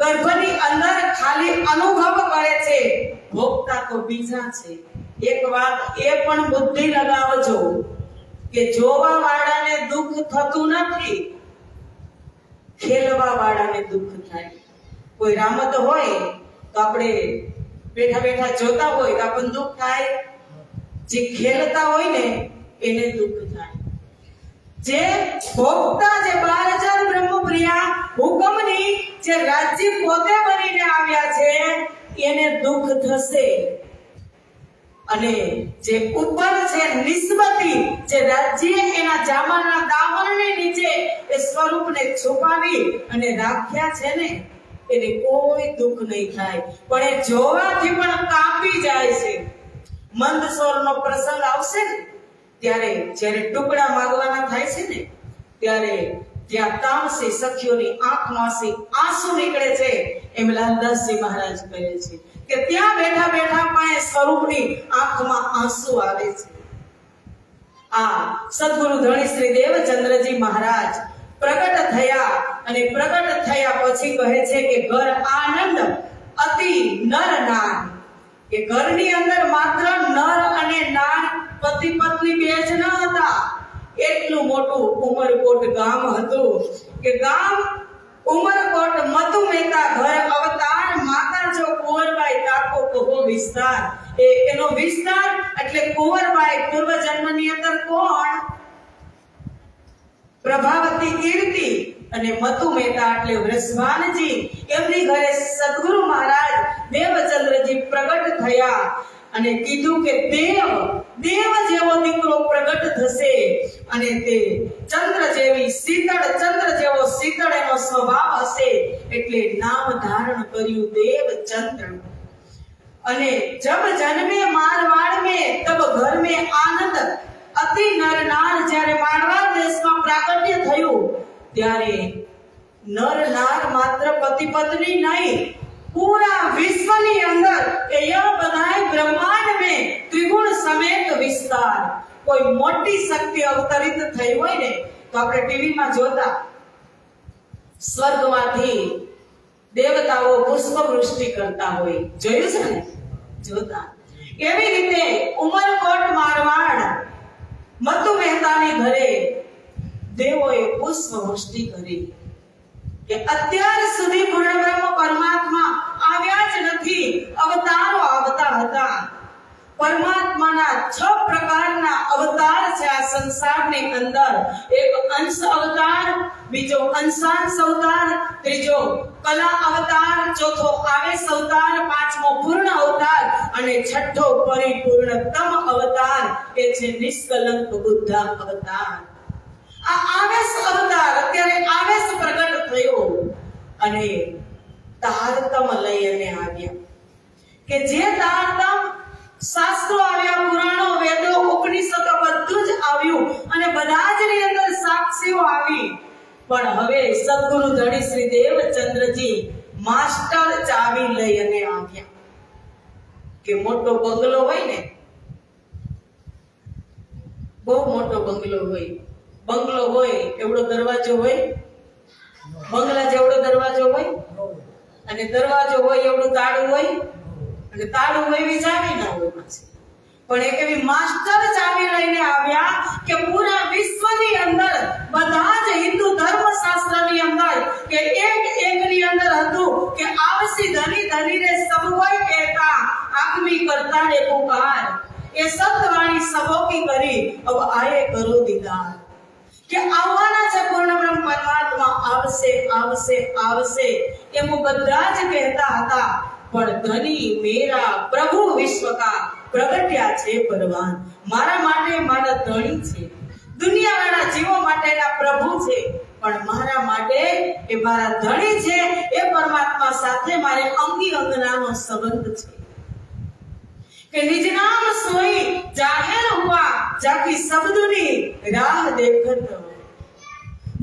ગર્ભની અંદર ખાલી અનુભવ કરે છે, ભોગતા તો બીજા છે. એક વાત એ પણ બુદ્ધિ લગાવજો કે જોવા વાળાને દુઃખ થતું નથી, ખેલવા વાળાને દુઃખ થાય. કોઈ રામત હોય તો આપણે બેઠા બેઠા જોતા હોય તો આપણને દુઃખ થાય. જે ખેલતા હોય ને એને દુઃખ થાય. જે ભોગતા, જે 12,000 બ્રહ્મપ્રિયા હુકમની જે રાજ્ય પોતે બનીને આવ્યા છે એને દુઃખ થશે. અને જે ઉપર છે નિસ્બતી, જે રાજ્ય એના જામાના દામનની નીચે એ સ્વરૂપને છુપાવી અને રાખ્યા છે ને એને કોઈ દુઃખ નહીં થાય. પણ એ જોવાથી પણ કાપી જાય છે. મંદસોરનો પ્રસંગ આવશે ને ત્યારે જ્યારે ટુકડા માંગવાના થાય છે ને ત્યારે ત્યાં તામસી સખીઓની આંખમાંથી આંસુ નીકળે છે. એમ લાલદાસજી મહારાજ કહે છે કે ત્યાં બેઠા બેઠા પણ સ્વરૂપની આંખમાં આંસુ આવે છે. આ સદગુરુ ધણી શ્રી દેવચંદ્રજી મહારાજ પ્રગટ થયા, અને પ્રગટ થયા પછી કહે છે કે ઘર આનંદ અતિ નર નાર, કે ઘરની અંદર માત્ર નર અને નાર પતિ પત્ની બે જ ન હતા. એટલું મોટું ઉમરકોટ ગામ હતું કે ગામ ઉમરકોટ મતુ મહેતા ઘર અવતાર માતા જો કુંવરબાઈ તાકો કહો વિસ્તાર. એનો વિસ્તાર એટલે કુંવરબાઈ પૂર્વ જન્મની અંદર કોણ? પ્રભાવતી કીર્તિ. અને મતુ મહેતા એટલે વૃષભાનજી. એમની ઘરે સદગુરુ મહારાજ દેવચંદ્રજી પ્રગટ થયા અને કીધું કે દેવ જેવો દીકરો પ્રગટ થશે, અને તે ચંદ્ર જેવી શીતળ, ચંદ્ર જેવો શીતળ એનો સ્વભાવ હશે. એટલે નામ ધારણ કર્યું દેવચંદ્ર. અને જબ જન્મે મારવાડ में तब घर में आनंद अति नर नार. જ્યારે મારવાડ દેશમાં પ્રાગટ્ય થયું ત્યારે નર નાર માત્ર પતિ પત્ની નહીં, पूरा विश्वની અંદર એ બધાય બ્રહ્માંડ में ત્રિગુણ સમેત વિસ્તાર. કોઈ મોટી શક્તિ અવતરિત થઈ હોય ને તો આપણે ટીવી માં જોતા સ્વર્ગમાંથી દેવતાઓ પુષ્પવૃષ્ટિ કરતા હોય, જોયું છે ને? જોતા. એવી રીતે ઉમરકોટ મારવાડ મતુ મહેતાની ઘરે દેવોએ પુષ્પવૃષ્ટિ કરી કે અત્યાર સુધી પૂર્ણ બ્રહ્મ પરમાત્મા આવ્યા જ નથી, અવતારો આવતા હતા. પરમાત્માના 6 પ્રકારના અવતાર છે આ સંસારની અંદર. એક અંશ અવતાર, બીજો અંશાંશ અવતાર, ત્રીજો કલા અવતાર, ચોથો આવેશ અવતાર, પાંચમો પૂર્ણ અવતાર અને છઠ્ઠો પરિપૂર્ણતમ અવતાર એ છે નિષ્કલંક બુદ્ધ અવતાર. આ આવેશ અવતાર અત્યારે આવેશ પ્રગટ થયો અને તારતમ લઈને આવ્યા કે જે તારતમ શાસ્ત્રો આવ્યા, પુરાણો, વેદો, ઉપનિષદો બધું જ આવ્યું અને બધા જ ની અંદર સાક્ષીઓ આવી. પણ હવે સદગુરુ ધણી શ્રી દેવચંદ્રજી માસ્ટર ચાવી લઈને આવ્યા. કે મોટો બંગલો હોય ને, બહુ મોટો બંગલો હોય, બંગલો હોય એવડો દરવાજો હોય, બંગલા જેવડો દરવાજો હોય, અને દરવાજો હોય એવડું તાળું હોય, અને તાળું હોય એવી ચાવી ના હોય પાછી. પણ એક એવી માસ્ટર ચાવી લઈને આવ્યા કે પૂરા વિશ્વની અંદર બધા જ હિન્દુ ધર્મશાસ્ત્રની અંદર કે સતવાણી સબોકી કરી અબ આયે કરો દીદાર, કે આવવાના છે પૂર્ણ બ્રહ્મ પરમાત્મા, આવશે આવશે આવશે એમ બધા જ કહેતા હતા, પણ ધની મેરા પ્રભુ વિશ્વ કા પ્રગટ્યા છે ભગવાન. મારા માટે મારા ધણી છે, દુનિયાના જીવો માટેના પ્રભુ છે, પણ મારા માટે એ મારા ધણી છે. એ પરમાત્મા સાથે મારે અંગી અંગનાનો સંબંધ છે કે નિજ નામ સોઈ જાહેર હુઆ જાકી સબદુની રાહ દેખત,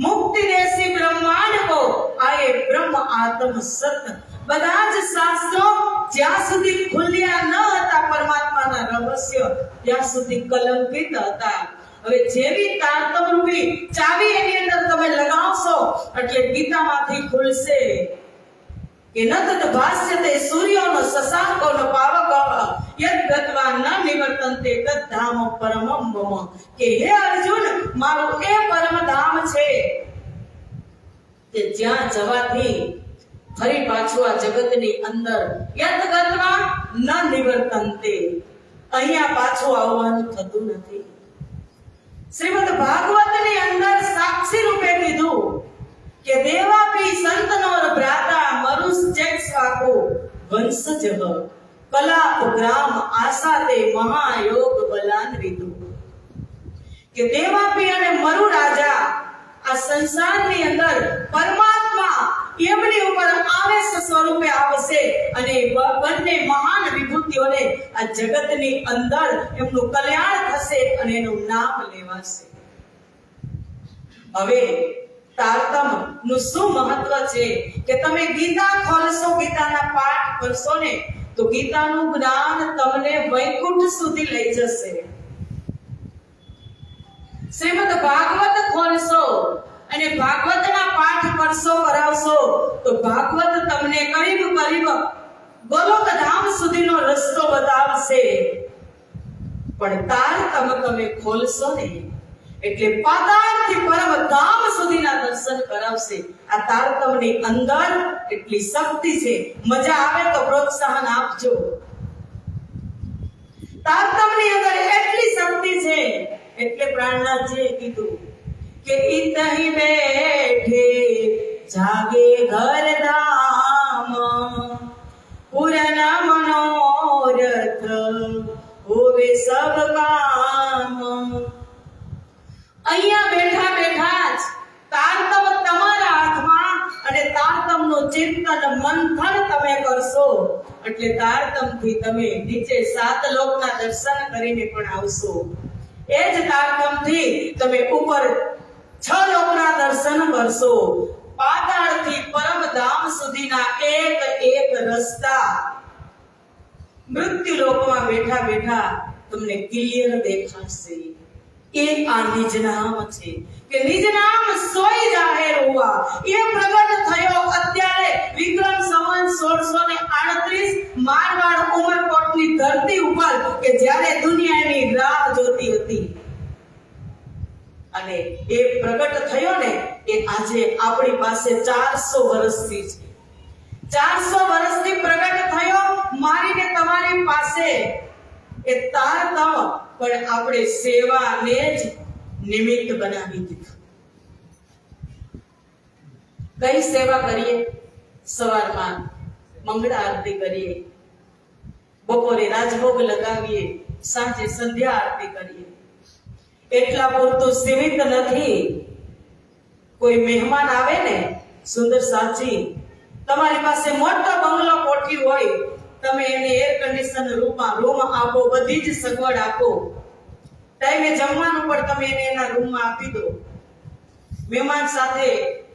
મુક્તિ દેસી બ્રહ્માંડ કો આયે બ્રહ્મ આત્મ સત. બધા જ શાસ્ત્રો જ્યાં સુધી ખુલ્યા ન હતા પરમાત્માના રહસ્ય, ત્યાં સુધી કલંકિત હતા. હવે જેવી તારતમ રૂપી ચાવી એની અંદર તમે લગાવશો એટલે ગીતામાંથી ખુલશે કે નતત ભાસ્યતે સૂર્યોનો શશાંકોનો પાવક યદ ગત્વા ન નિવર્તન્તે તદ ધામ પરમમ મમ, કે હે અર્જુન મારું એ પરમ ધામ છે કે જ્યાં જવાથી ફરી પાછું આ જગતની અંદર યદ ગત્વા ન નિવર્તન્તે, અહીંયા પાછું આવવાનું થતું નથી. શ્રીમદ ભાગવતની અંદર સાક્ષી રૂપે કીધું કે દેવાપી સંતનોર ભ્રાતા મરુષ ચેક્સ્વાકો વંશજઃ કલાપ ગ્રામ આસાતે મહાયોગ બલાન્વિતુ, કે દેવાપી અને મરુ રાજા આ સંસારની અંદર પરમાત્મા એમની ઉપર આવેશ સ્વરૂપે આવશે અને બંને મહાન વિભૂતિઓને આ જગતની અંદર એમનું કલ્યાણ થશે અને એનું નામ લેવાશે. હવે તારતમ નું શું મહત્વ છે કે તમે ગીતા ખોલશો, ગીતાના પાઠ કરશો ને તો ગીતાનું જ્ઞાન તમને વૈકુંઠ સુધી લઈ જશે. શ્રીમદ ભાગવત ખોલશો અને ભાગવતના પાઠ કરશો, કરાવશો તો ભાગવત તમને કરીબ કરીબ ગોલોક ધામ સુધીનો રસ્તો બતાવશે. પણ તારતમ તમે ખોલશો ને એટલે પાતાળથી પરમ ધામ સુધીના દર્શન કરાવશે. આ તારતમની અંદર એટલી શક્તિ છે, મજા આવે તો પ્રોત્સાહન આપજો. તારતમની અંદર એટલી શક્તિ છે એટલે પ્રાણનાથજીએ કીધું કે ઇતહી બેઠે જાગે ઘર ધામ, પૂર્ણ મનોરથ હોવે સબ કામ. અહીંયા બેઠા બેઠા જ તારતમ તમારા હાથમાં અને તારતમનું ચિંતન મંથન તમે કરશો એટલે તારતમથી તમે નીચે 7 લોકના દર્શન કરીને પણ આવશો. એ જ તારતમથી તમે ઉપર 6 લોકના દર્શન કરશો. પાતાળથી પરમધામ સુધીના એક એક રસ્તા મૃત્યુ લોકમાં બેઠા બેઠા તમને ક્લિયર દેખાશે. એ આ નિજ નામ છે કે નિજ નામ સોઈ જાહેર હુઆ, એ પ્રગટ થયો અત્યારે વિક્રમ સંવત 1638 મારવાડ ઉમરકોટની ધરતી ઉપર કે જ્યારે દુનિયાની રાહ જોતી હતી. અને એ પ્રગટ થયો ને એ આજે આપણી પાસે 400 વર્ષથી છે. 400 વર્ષથી પ્રગટ થયો મારીને તમારી પાસે એ તારતમ, પણ આપણે સેવાને જ નિમિત્ત બનાવી દીધું. કઈ સેવા કરીએ? સવારમાં મંગળ આરતી કરીએ, બપોરે રાજભોગ લગાવીએ, સાંજે સંધ્યા આરતી કરીએ. એટલા પૂરતું સીમિત નથી. કોઈ મહેમાન આવે ને, સુંદર સાચી તમારી પાસે મોટો બંગલો કોઠી હોય, તમે એને એર કન્ડિશન રૂમ આપો, બધી જ સગવડ આપો, ટાઈમે જમવાનું પણ તમે એને એના રૂમમાં આપી દો. મહેમાન સાથે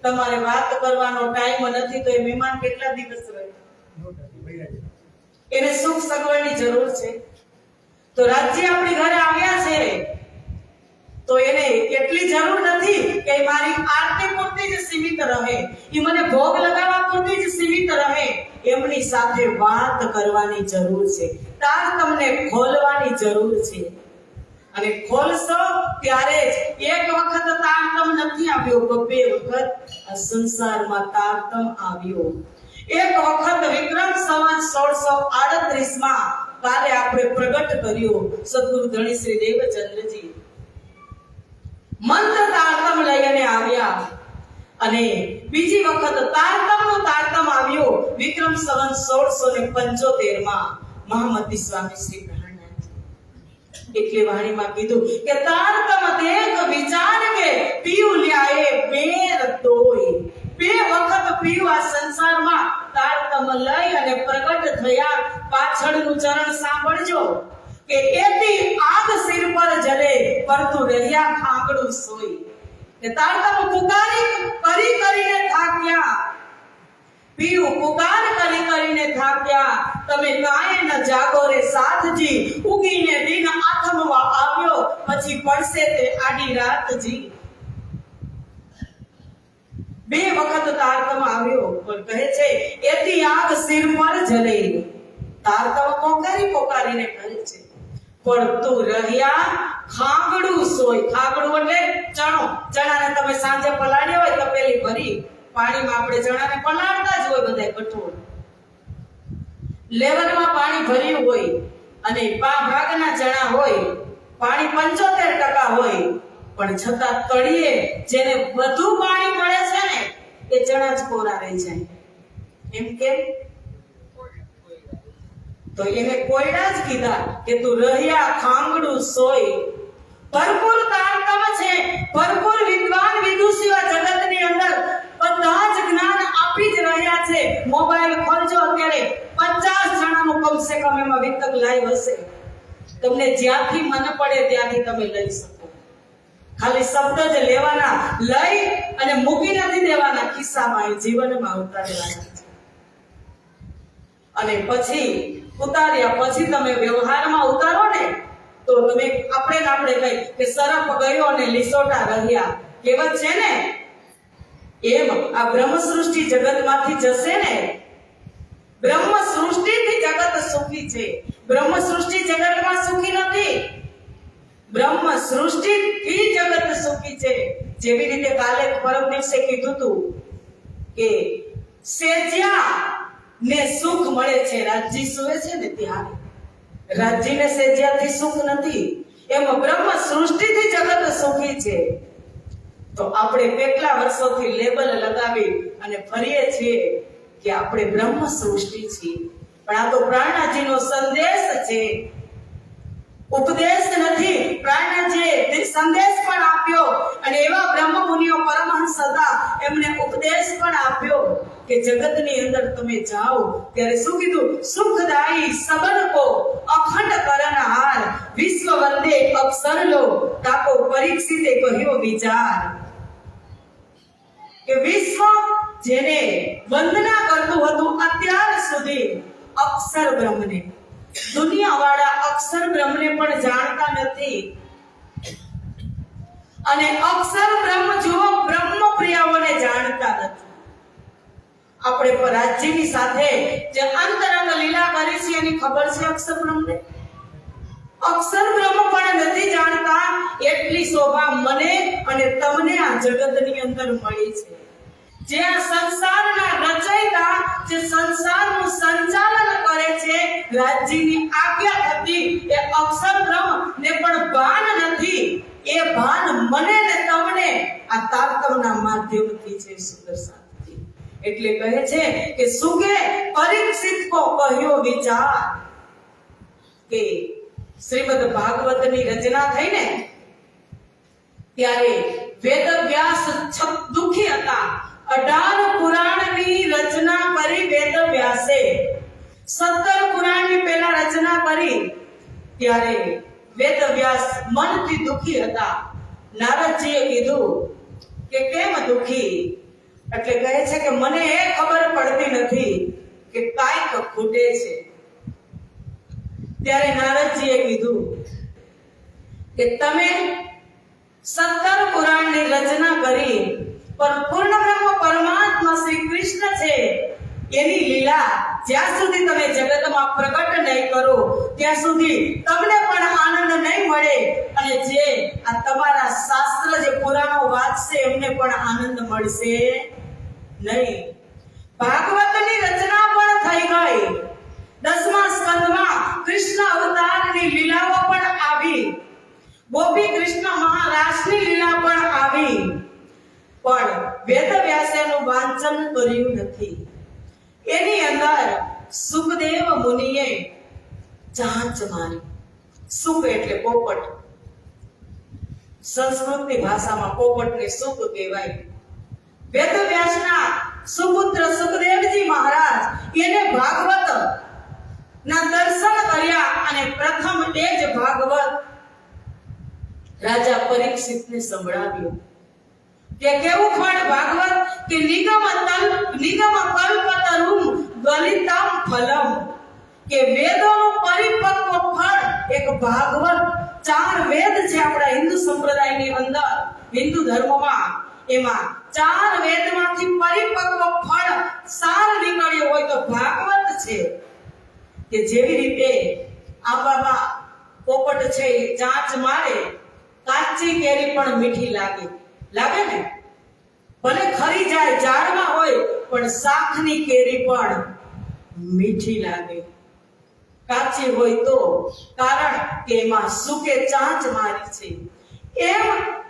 તમારે વાત કરવાનો ટાઈમ નથી તો એ મહેમાન કેટલા દિવસ રહે? એને સુખ સગવડની જરૂર છે. તો રાજ્ય આપણી ઘરે આવ્યા છે તો એને એટલી જરૂર નથી કે મારી આરતી પૂરતી જ સીમિત રહે, એ મને ભોગ લગાવવા પૂરતી જ સીમિત રહે. એમની સાથે વાત કરવાની જરૂર છે, તારતમને ખોલવાની જરૂર છે. અને ખોલશો ત્યારે જ એક વખત તારતમ નથી આવ્યો, 2 વખત આ સંસારમાં તારતમ આવ્યો. એક વખત વિક્રમ સંવત 1638 માં કાલે આપણે પ્રગટ કર્યો સદગુરુ ધણી શ્રી દેવચંદ્રજી મંત્ર તારતમ લઈને આવ્યા અને બીજી વખત તારતમ આવ્યો વિક્રમ સંવત 1675 માં મહામતી સ્વામી શ્રી પ્રહલાદ એટલે વાણીમાં કીધું કે તારતમ દેખ વિચાર કે પીયું લ્યાએ બેર તોય બે વખત પીયું આ સંસારમાં તારતમ લઈ અને પ્રગટ થયા પાછળનું ચરણ સાંભળજો કે એતી આગ સિર પર જલે પરતું રહ્યા ખાંગડું સોઈ કે તારતમ પુકારી કરીને થાક્યા પીયું પુકાર કરીને થાક્યા તમે કાંઈ ન જાગો રે સાધજી ઉગીને દિન આથમવા આવ્યો પછી પડશે તે આડી રાતજી બે વખત તારતમ આવ્યો પણ કહે છે એથી આગ સિર પર જલે તારતમ પોકારીને કહે છે પણ તું રહ્યા ખાંગડું સોય ખાંગડું એટલે ચણાને તમે સાંજે પલાળ્યો હોય તપેલી ભરી પાણીમાં આપણે ચણાને પલાળતા જ હોય બધા કઠોળ લેવલમાં પાણી ભર્યું હોય અને ભાગના ચણા હોય પાણી 75% હોય પણ છતાં તળિયે જેને વધુ પાણી મળે છે ને એ ચણા જ કોરા રહી જાય એમ કેમ તો એને કોયડા જ કીધા કે તું રહ્યા ખાંગડું સોય ભરપૂર તારતમ છે ભરપૂર વિદ્વાન વિદુષીઓ જગતની અંદર બધા જ જ્ઞાન આપી જ રહ્યા છે મોબાઈલ ખોલજો અત્યારે 50 જણાનું કમસે કમ એમાં વિતક લાઈવ હશે તમને જ્યાંથી મન પડે ત્યાંથી તમે લઈ શકો ખાલી શબ્દ જ લેવાના લઈ અને મૂકી નથી દેવાના ખિસ્સામાં એ જીવનમાં ઉતારેલા છે અને પછી ઉતાર્યા પછી તમે વ્યવહારમાં ઉતારો ને તો તમે આપણે કહીએ કે સરપ ગયો અને લીસોટા રહ્યા કહેવત છે ને એમ આ બ્રહ્મ સૃષ્ટિ જગતમાંથી જશે ને બ્રહ્મ સૃષ્ટિથી જગત સુખી છે બ્રહ્મ સૃષ્ટિ જગતમાં સુખી નથી બ્રહ્મ સૃષ્ટિથી જગત સુખી છે જેવી રીતે કાલે પરમ દિવસે કીધું તું કે સેજ્યા ને સુખ મળે છે રાજ્ય સુવે છે ને ત્યારે રાજ્યને સેજ્યાથી સુખ નથી એમ બ્રહ્મ સૃષ્ટિથી જગત સુખી છે તો આપણે કેટલા વર્ષોથી લેબલ લગાવી અને ફરીએ છીએ કે આપણે બ્રહ્મ સૃષ્ટિ છીએ પણ આ તો પ્રાણનાથજીનો સંદેશ છે ઉપદેશ નથી પ્રાણનાથજીએ સંદેશ પણ આપ્યો અને એવા બ્રહ્મ મુનિઓ પરમહંસ હતા એમને ઉપદેશ પણ આપ્યો કે જગતની અંદર તમે જાઓ ત્યારે શું કીધું સુખદાયી સબન કો અખંડ કરનહાર વિશ્વ વંદે અક્ષર લો તાકો પરીક્ષિતે કહ્યો વિચાર કે વિશ્વ જેને વંદના કરતું હતું અત્યાર સુધી અક્ષર બ્રહ્મને દુનિયાવાળા અક્ષર બ્રહ્મને પણ જાણતા નથી અને અક્ષર બ્રહ્મ જો બ્રહ્મ પ્રિયાઓને જાણતા નથી આપણે રાજ્યની સાથે જે અંતરંગ લીલા કરી છે એની ખબર છે અક્ષર બ્રહ્મને અક્ષર બ્રહ્મ પણ નથી જાણતા એટલી શોભા મને અને તમને આ જગતની અંદર મળી છે જે આ સંસારના રચયિતા જે સંસારનું સંચાલન કરે છે રાજ્યની આજ્ઞા થતી એ અક્ષર બ્રહ્મ ને પણ ભાન નથી એ ભાન મને ને તમને આ તારતમના માધ્યમથી છે સુદર્શન એટલે કહે છે કે સુગે પરીક્ષિત કો કહ્યો વિચાર કે શ્રીમદ ભાગવતની રચના થઈ ને ત્યારે વેદવ્યાસ દુખી હતા 18 પુરાણની રચના કરી વેદવ્યાસે 17 પુરાણની પહેલા રચના કરી ત્યારે વેદવ્યાસ મનથી દુખી હતા નારદજીએ કીધું કે કેમ દુખી એટલે કહે છે કે મને એ ખબર પડતી નથી કે કાંઈક ખૂટે છે ત્યારે નારદજીએ કીધું કે તમે 17 પુરાણની રચના કરી પણ પૂર્ણ બ્રહ્મ પરમાત્મા શ્રી કૃષ્ણ છે એની લીલા જ્યાં સુધી તમે જગતમાં પ્રગટ નહીં કરો ત્યાં સુધી તમને પણ આનંદ નહીં મળે અને જે આ તમારા શાસ્ત્ર જે પુરાણો વાંચશે એમને પણ આનંદ મળશે નહીં ભાગવતની રચના પણ થઈ ગઈ 10મા સ્કંદમાં કૃષ્ણ અવતારની લીલાઓ પણ આવી, ગોપી કૃષ્ણ મહારાસની લીલા પણ આવી, પણ વેદવ્યાસેનું વાંચન કર્યું નથી. એની અંદર સુખદેવ મુનિએ ચાંચ મારી. સુખ એટલે પોપટ, સંસ્કૃતની ભાષામાં પોપટને સુખ કહેવાય. વેદવ્યાસના સુપુત્ર સુખદેવજી મહારાજ એને ભાગવત ના દર્શન કર્યા અને પ્રથમ એ જ ભાગવત રાજા પરીક્ષિતને સંભળાવ્યું કે કેવું ફળ ભાગવત કે નિગમ કલ્પતરુમ ગલિતમ ફલમ, કે વેદોનું પરિપક્વ ફળ એક ભાગવત. 4 વેદ છે આપણા હિન્દુ સંપ્રદાયની અંદર, હિન્દુ ધર્મમાં, એમાં 4 વેદમાંથી પરિપક્વ ફળ સાર નીકળ્યો હોય તો ભાગવત છે. કે જેવી રીતે આંબામાં પોપટ છે એ ચાંચ મારે, કાચી કેરી પણ મીઠી લાગે ને, ભલે ખરી જાય ઝાડમાં હોય પણ શાકની કેરી પણ મીઠી લાગે, કાચી હોય તો, કારણ કે એમાં સુકે ચાંચ મારી છે. એમ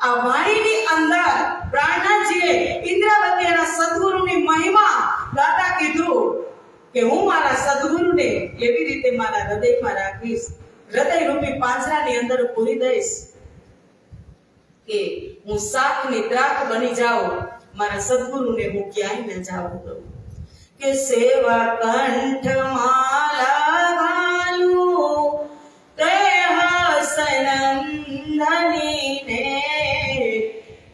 આ વાણીની અંદર પ્રાણનાથજીએ ઇન્દ્રાવતીના સદગુરુની મહિમા ગાતા કીધું કે હું મારા સદગુરુને એવી રીતે મારા હૃદયમાં રાખીશ, હૃદય રૂપી પાંજરાની અંદર પૂરી દઈશ કે હું શાકની ત્રાક બની જાઉં, મારા સદગુરુને હું ક્યાંય ન જાઉં દઉં. કે સેવા કંઠમાં લગાલું તે હસનંદનીને,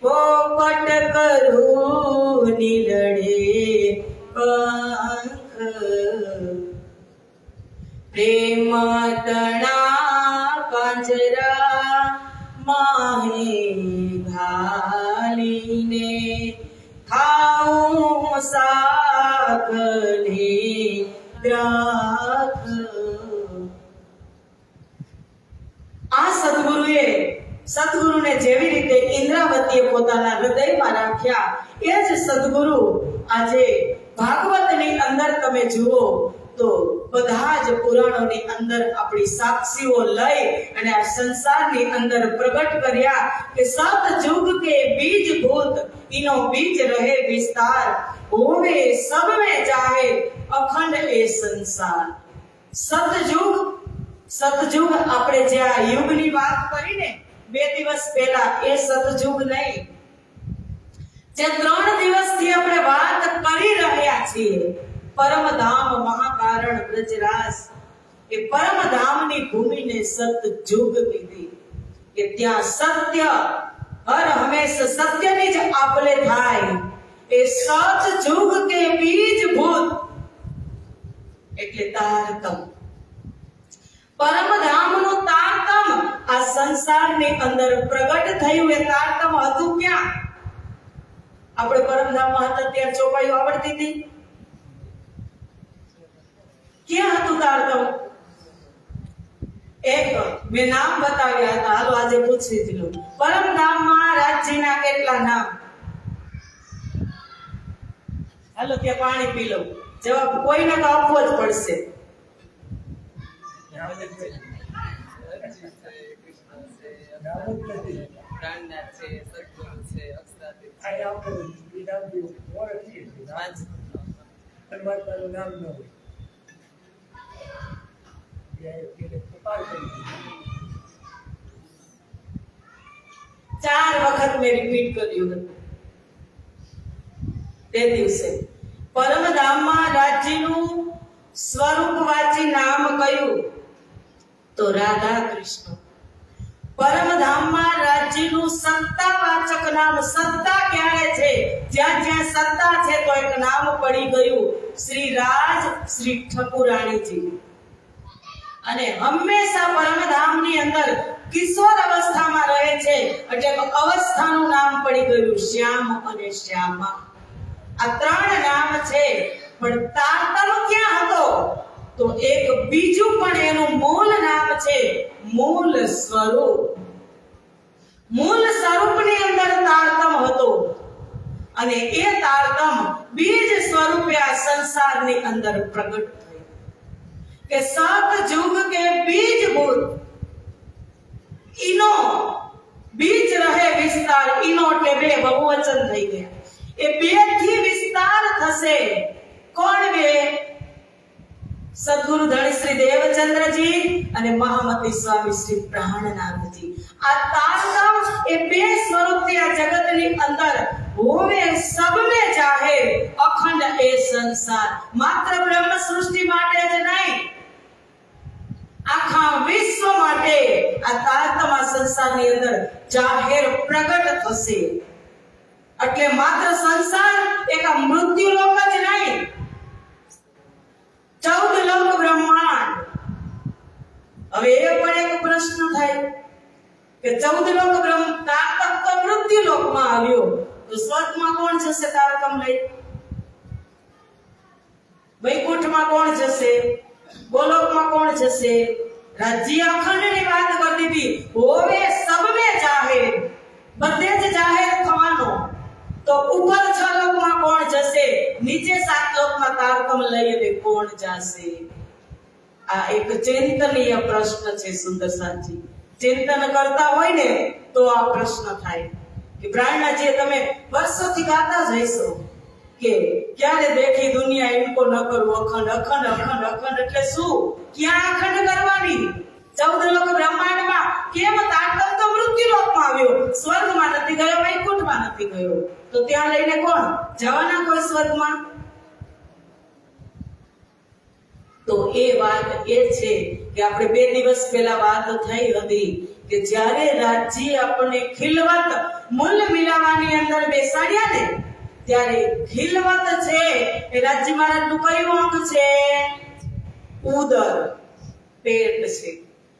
પોપટ કરું નીલડે પંખ, પ્રેમ તણા પાંજરા માહે ઘાલીને, ખાઉં શાકની ત્રાક. આ સદગુરુને જેવી રીતે ઇન્દ્રાવતીએ પોતાના હૃદયમાં રાખ્યા, એ જ સદગુરુ આજે ભાગવતની અંદર તમે જુઓ તો બધા જ પુરાણોની અંદર આપણી સાક્ષીઓ લઈ અને આ સંસારની અંદર પ્રગટ કર્યા કે સતયુગ કે બીજ ભૂત ઇનો બીજ રહે વિસ્તાર, હોવે સબ में जाहे અખંડ એ સંસાર. સતયુગ આપણે જે આ યુગની વાત કરીને 2 દિવસ પહેલા, એ સતયુગ નહીં, જે 3 દિવસથી આપણે વાત કરી રહ્યા છીએ, પરમધામ મહાકારણ બ્રજરાસ, એ પરમધામની ભૂમિને સતયુગ કીધી કે ત્યાં સત્ય હર હંમેશ સત્યની જ આપલે થાય. એ સતયુગ કે બીજ ભૂત એટલે તારતમ, પરમધામનું તારતમ આ સંસારની અંદર પ્રગટ થયું. એ તારતમ હતું ક્યાં? આપણે પરમધામમાં હતા ત્યારે ચોપાઈઓ આવડતી હતી? ક્યાં હતું તારતમ? એક મેં નામ બતાવ્યા હતા, હાલો આજે પૂછી જ લઉં. પરમધામમાં રાજ્યના કેટલા નામ? હાલો ત્યાં પાણી પી લઉં. જવાબ કોઈને તો આપવો જ પડશે. ચાર વખત મેં રિપીટ કર્યું હતું તે દિવસે. પરમધામમાં રાજ્યનું સ્વરૂપવાચી નામ કયું? તો રાધા કૃષ્ણ. પરમધામમાં રાજ્યનું સત્તાવાચક નામ, સત્તા ક્યારે છે? જ્યાં જ્યાં સત્તા છે તો એક નામ પડી ગયું, શ્રી રાજ શ્રી ઠકુરાણીજી. અને હંમેશા પરમધામની અંદર કિશોર અવસ્થામાં રહે છે એટલે અવસ્થાનું નામ પડી ગયું શ્યામ અને શ્યામા. આ 3 નામ છે. પણ તારતમ ક્યાં હતો? તો એક બીજું પણ એનું મૂળ નામ છે, મૂળ સ્વરૂપ. મૂળ સ્વરૂપની અંદર તારતમ હતો અને એ તારતમ બીજ સ્વરૂપે આ સંસારની અંદર પ્રગટ થયું. કે સત જુગ કે બીજ ભૂત ઈનો બીજ રહે વિસ્તાર, ઈનો એટલે બે બહુવચન થઈ ગયા, એ બે થી વિસ્તાર થશે. કોણ બે? સદગુરુ ધણી શ્રી દેવચંદ્રજી અને મહામતી સ્વામી શ્રી પ્રાણનાથજી. આ તારતમ એ બે સ્વરૂપથી આ જગતની અંદર હોવે સબ में જાહેર, અખંડ એ સંસાર. માત્ર બ્રહ્મ સૃષ્ટિ માટે જ નહીં, આખા વિશ્વ માટે આ તારતમ આ સંસારની અંદર જાહેર પ્રગટ થશે. એટલે માત્ર સંસાર એક આ મૃત્યુ લોક જ નહીં, 14 લોક બ્રહ્માંડ. હવે એ પણ એક પ્રશ્ન થાય કે 14 લોક તારતમ તો મૃત્યુ લોકમાં આવ્યો, તો સ્વર્ગમાં કોણ જશે તારતમ લઈ? વૈકુંઠમાં કોણ જશે? ગોલોકમાં કોણ જશે? રાજ્ય અખંડની વાત કરતી હતી, હોવે સબ में જાહેર, બધે જ જાહેર થવાનો. તો ઉપર 6 લોકમાં કોણ જશે? નીચે 7 લોકમાં તારતમ લઈ અને કોણ જશે? આ એક ચિંતનીય પ્રશ્ન છે. સુંદરસાજી ચિંતન કરતા હોય ને તો આ પ્રશ્ન થાય કે પ્રાણના જે તમે વર્ષોથી ગાતા જઈશો કે ક્યારે દેખી દુનિયા ઇनको ન કરું અખંડ, અખંડ અખંડ અખંડ એટલે શું? ક્યાં અખંડ કરવાની? 14 લોક બ્રહ્માંડમાં કેમ? તારતમ તો મૃત્યુ લોકમાં આવ્યો, સ્વર્ગમાં નથી ગયો, વૈકુંઠમાં નથી ગયો, તો ત્યાં લઈને કોણ જવાના કોઈ સ્વર્ગમાં? તો એ વાત એ છે કે આપણે 2 દિવસ પહેલા વાત થઈ હતી કે જ્યારે રાજ્ય આપણને ખિલવત મૂલ મિલાવાની અંદર બેસાડ્યા ને, ત્યારે ખિલવત છે એ રાજ્ય મહારાજનું કયું અંગ છે? ઉદર, પેટ છે.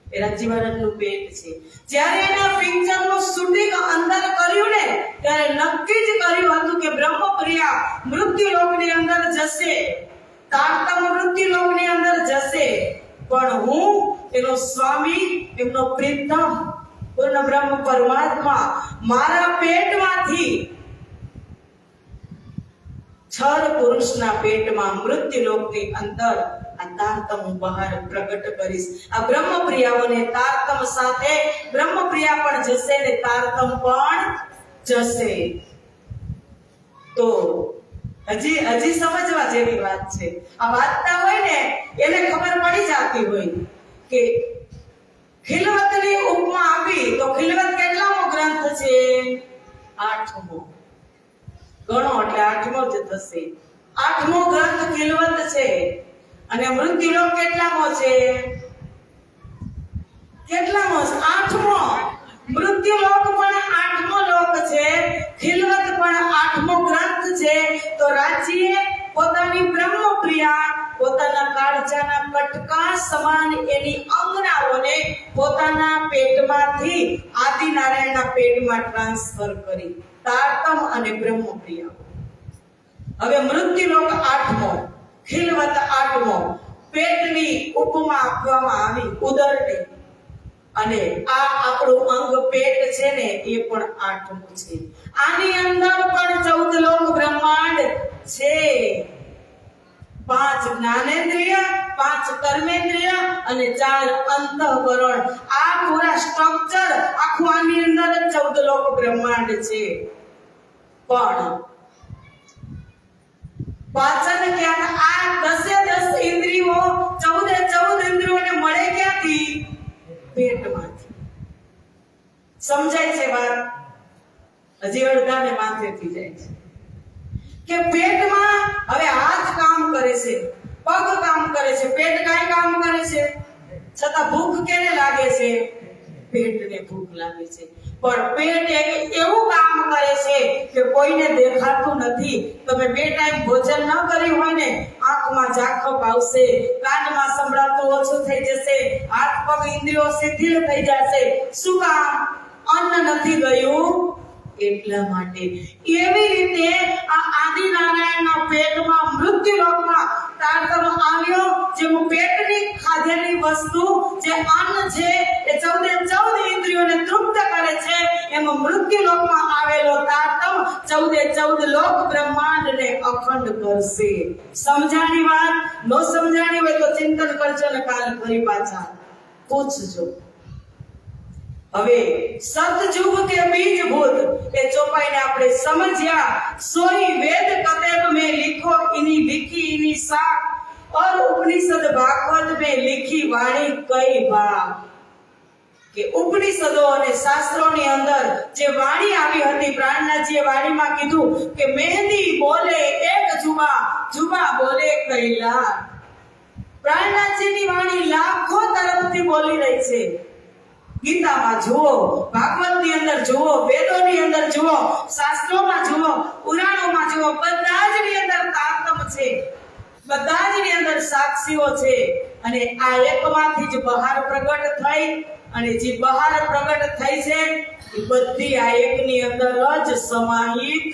એ રાજ્ય મહારાજનું પેટ છે. જ્યારે એના પિંજરનું શૂટિંગ અંદર કર્યું ને, ત્યારે નક્કી જ કર્યું હતું કે બ્રહ્મપ્રિયા મૃત્યુ લોકની અંદર જશે, તારતમ મૃત્યુ લોકની અંદર જશે, પણ હું એનો સ્વામી, એમનો પ્રીતમ પૂર્ણ બ્રહ્મ પરમાત્મા મારા પેટમાંથી છળ પુરુષના પેટમાં મૃત્યુ લોકની અંદર આ તારતમ બહાર પ્રગટ કરીશ. આ બ્રહ્મપ્રિયાઓને તારતમ સાથે બ્રહ્મપ્રિયા પણ જશે ને તારતમ પણ જશે. તો હજી સમજવા જેવી વાત છે. આ વાંચતા હોય ને એને ખબર પડી જતી હોય કે ખિલવતની ઉપમા આપી તો ખિલવત કેટલામો ગ્રંથ છે? 8મો. ગણો એટલે 8મો જ થશે. 8મો ગ્રંથ ખિલવત છે. અને મૃત્યુલોક કેટલામો છે? કેટલામો? 8મો. મૃત્યુલોક પણ 8મો લોક છે, ખિલવત પણ 8મો ગ્રંથ છે. તો રાજ્યે પોતાની બ્રહ્મપ્રિયા પોતાના કાળજાના કટકા સમાન એની અંગનાઓને પોતાના પેટમાંથી આદિનારાયણના પેટમાં ટ્રાન્સફર કરી, તારતમ અને બ્રહ્મપ્રિયા. હવે મૃત્યુલોક 8મો, ખિલવત 8મો. પેટની ઉપમા આપવામાં આવી ઉદરની, અને આ આપણું અંગ પેટ છે ને એ પણ 8મો છે. આની અંદર પણ 14 લોક બ્રહ્માંડ છે. 5 જ્ઞાનેન્દ્રિય, 5 કર્મેન્દ્રિય અને 4 અંતઃકરણ. આ પૂરા સ્ટ્રક્ચર આખું આની અંદર 14 લોક બ્રહ્માંડ છે. પણ પાચન ક્યાં? આ 10 ઇન્દ્રિયો, 14 ઇન્દ્રિયોને મળે ક્યાંથી? પેટમાંથી. સમજાય છે વાત? હજી અડધાને માથેથી જાય છે કે પેટમાં હવે હાથ કામ કરે છે, પગ કામ કરે છે, પેટ કાંઈ કામ કરે છે, છતાં ભૂખ કેને લાગે છે? પેટને ભૂખ લાગે છે. પણ પેટ એવું કામ કરે છે કે કોઈને દેખાતું નથી. તમે 2 ટાઈમ ભોજન ન કર્યું હોય ને, આંખમાં ઝાંખપ આવશે, કાનમાં સંભળાતું ઓછું થઈ જશે, હાથ પગ ઇન્દ્રિયો શિથિલ થઈ જશે. શું કામ? અન્ન નથી ગયું એટલા માટે. એવી રીતે આ આદિનારાયણના પેટમાં મૃત્યુલોકમાં તારતમ આવ્યો, જેમ પેટની ખાધેલી વસ્તુ જે અન્ન છે એ 14 ઇન્દ્રિયોને તૃપ્ત કરે છે, એમ મૃત્યુ લોકમાં આવેલો તારતમ 14 લોક બ્રહ્માંડને અખંડ કરશે. સમજાણી વાત? નો સમજાણી હોય તો ચિંતન કરજો ને કાલ ફરી પાછા પૂછજો. હવે સતયુગ કે બીજભૂત એ ચોપાઈને આપણે સમજ્યા. સોઈ વેદ कतेब में लिखो इनी लिखी इनी साख और उपनिषद भागवत में लिखी वाणी कई बार. કે ઉપનિષદો અને શાસ્ત્રોની અંદર જે વાણી આવી હતી, પ્રાણનાથજીએ વાણીમાં કીધું કે મહેંદી બોલે એક જુબા, જુબા બોલે કઈ લાખ. પ્રાણનાથજીની વાણી લાખો તરફથી બોલી રહી છે. ગીતામાં જુઓ, ભાગવતની અંદર જુઓ, વેદોની અંદર જુઓ, શાસ્ત્રોમાં જુઓ, પુરાણોમાં જુઓ, બધા જ ની અંદર તારતમ છે, બધા જ ની અંદર સાક્ષીઓ છે. અને આ એકમાંથી જ બહાર પ્રગટ થઈ, અને જે બહાર પ્રગટ થઈ છે એ બધી આ એકની અંદર જ સમાહિત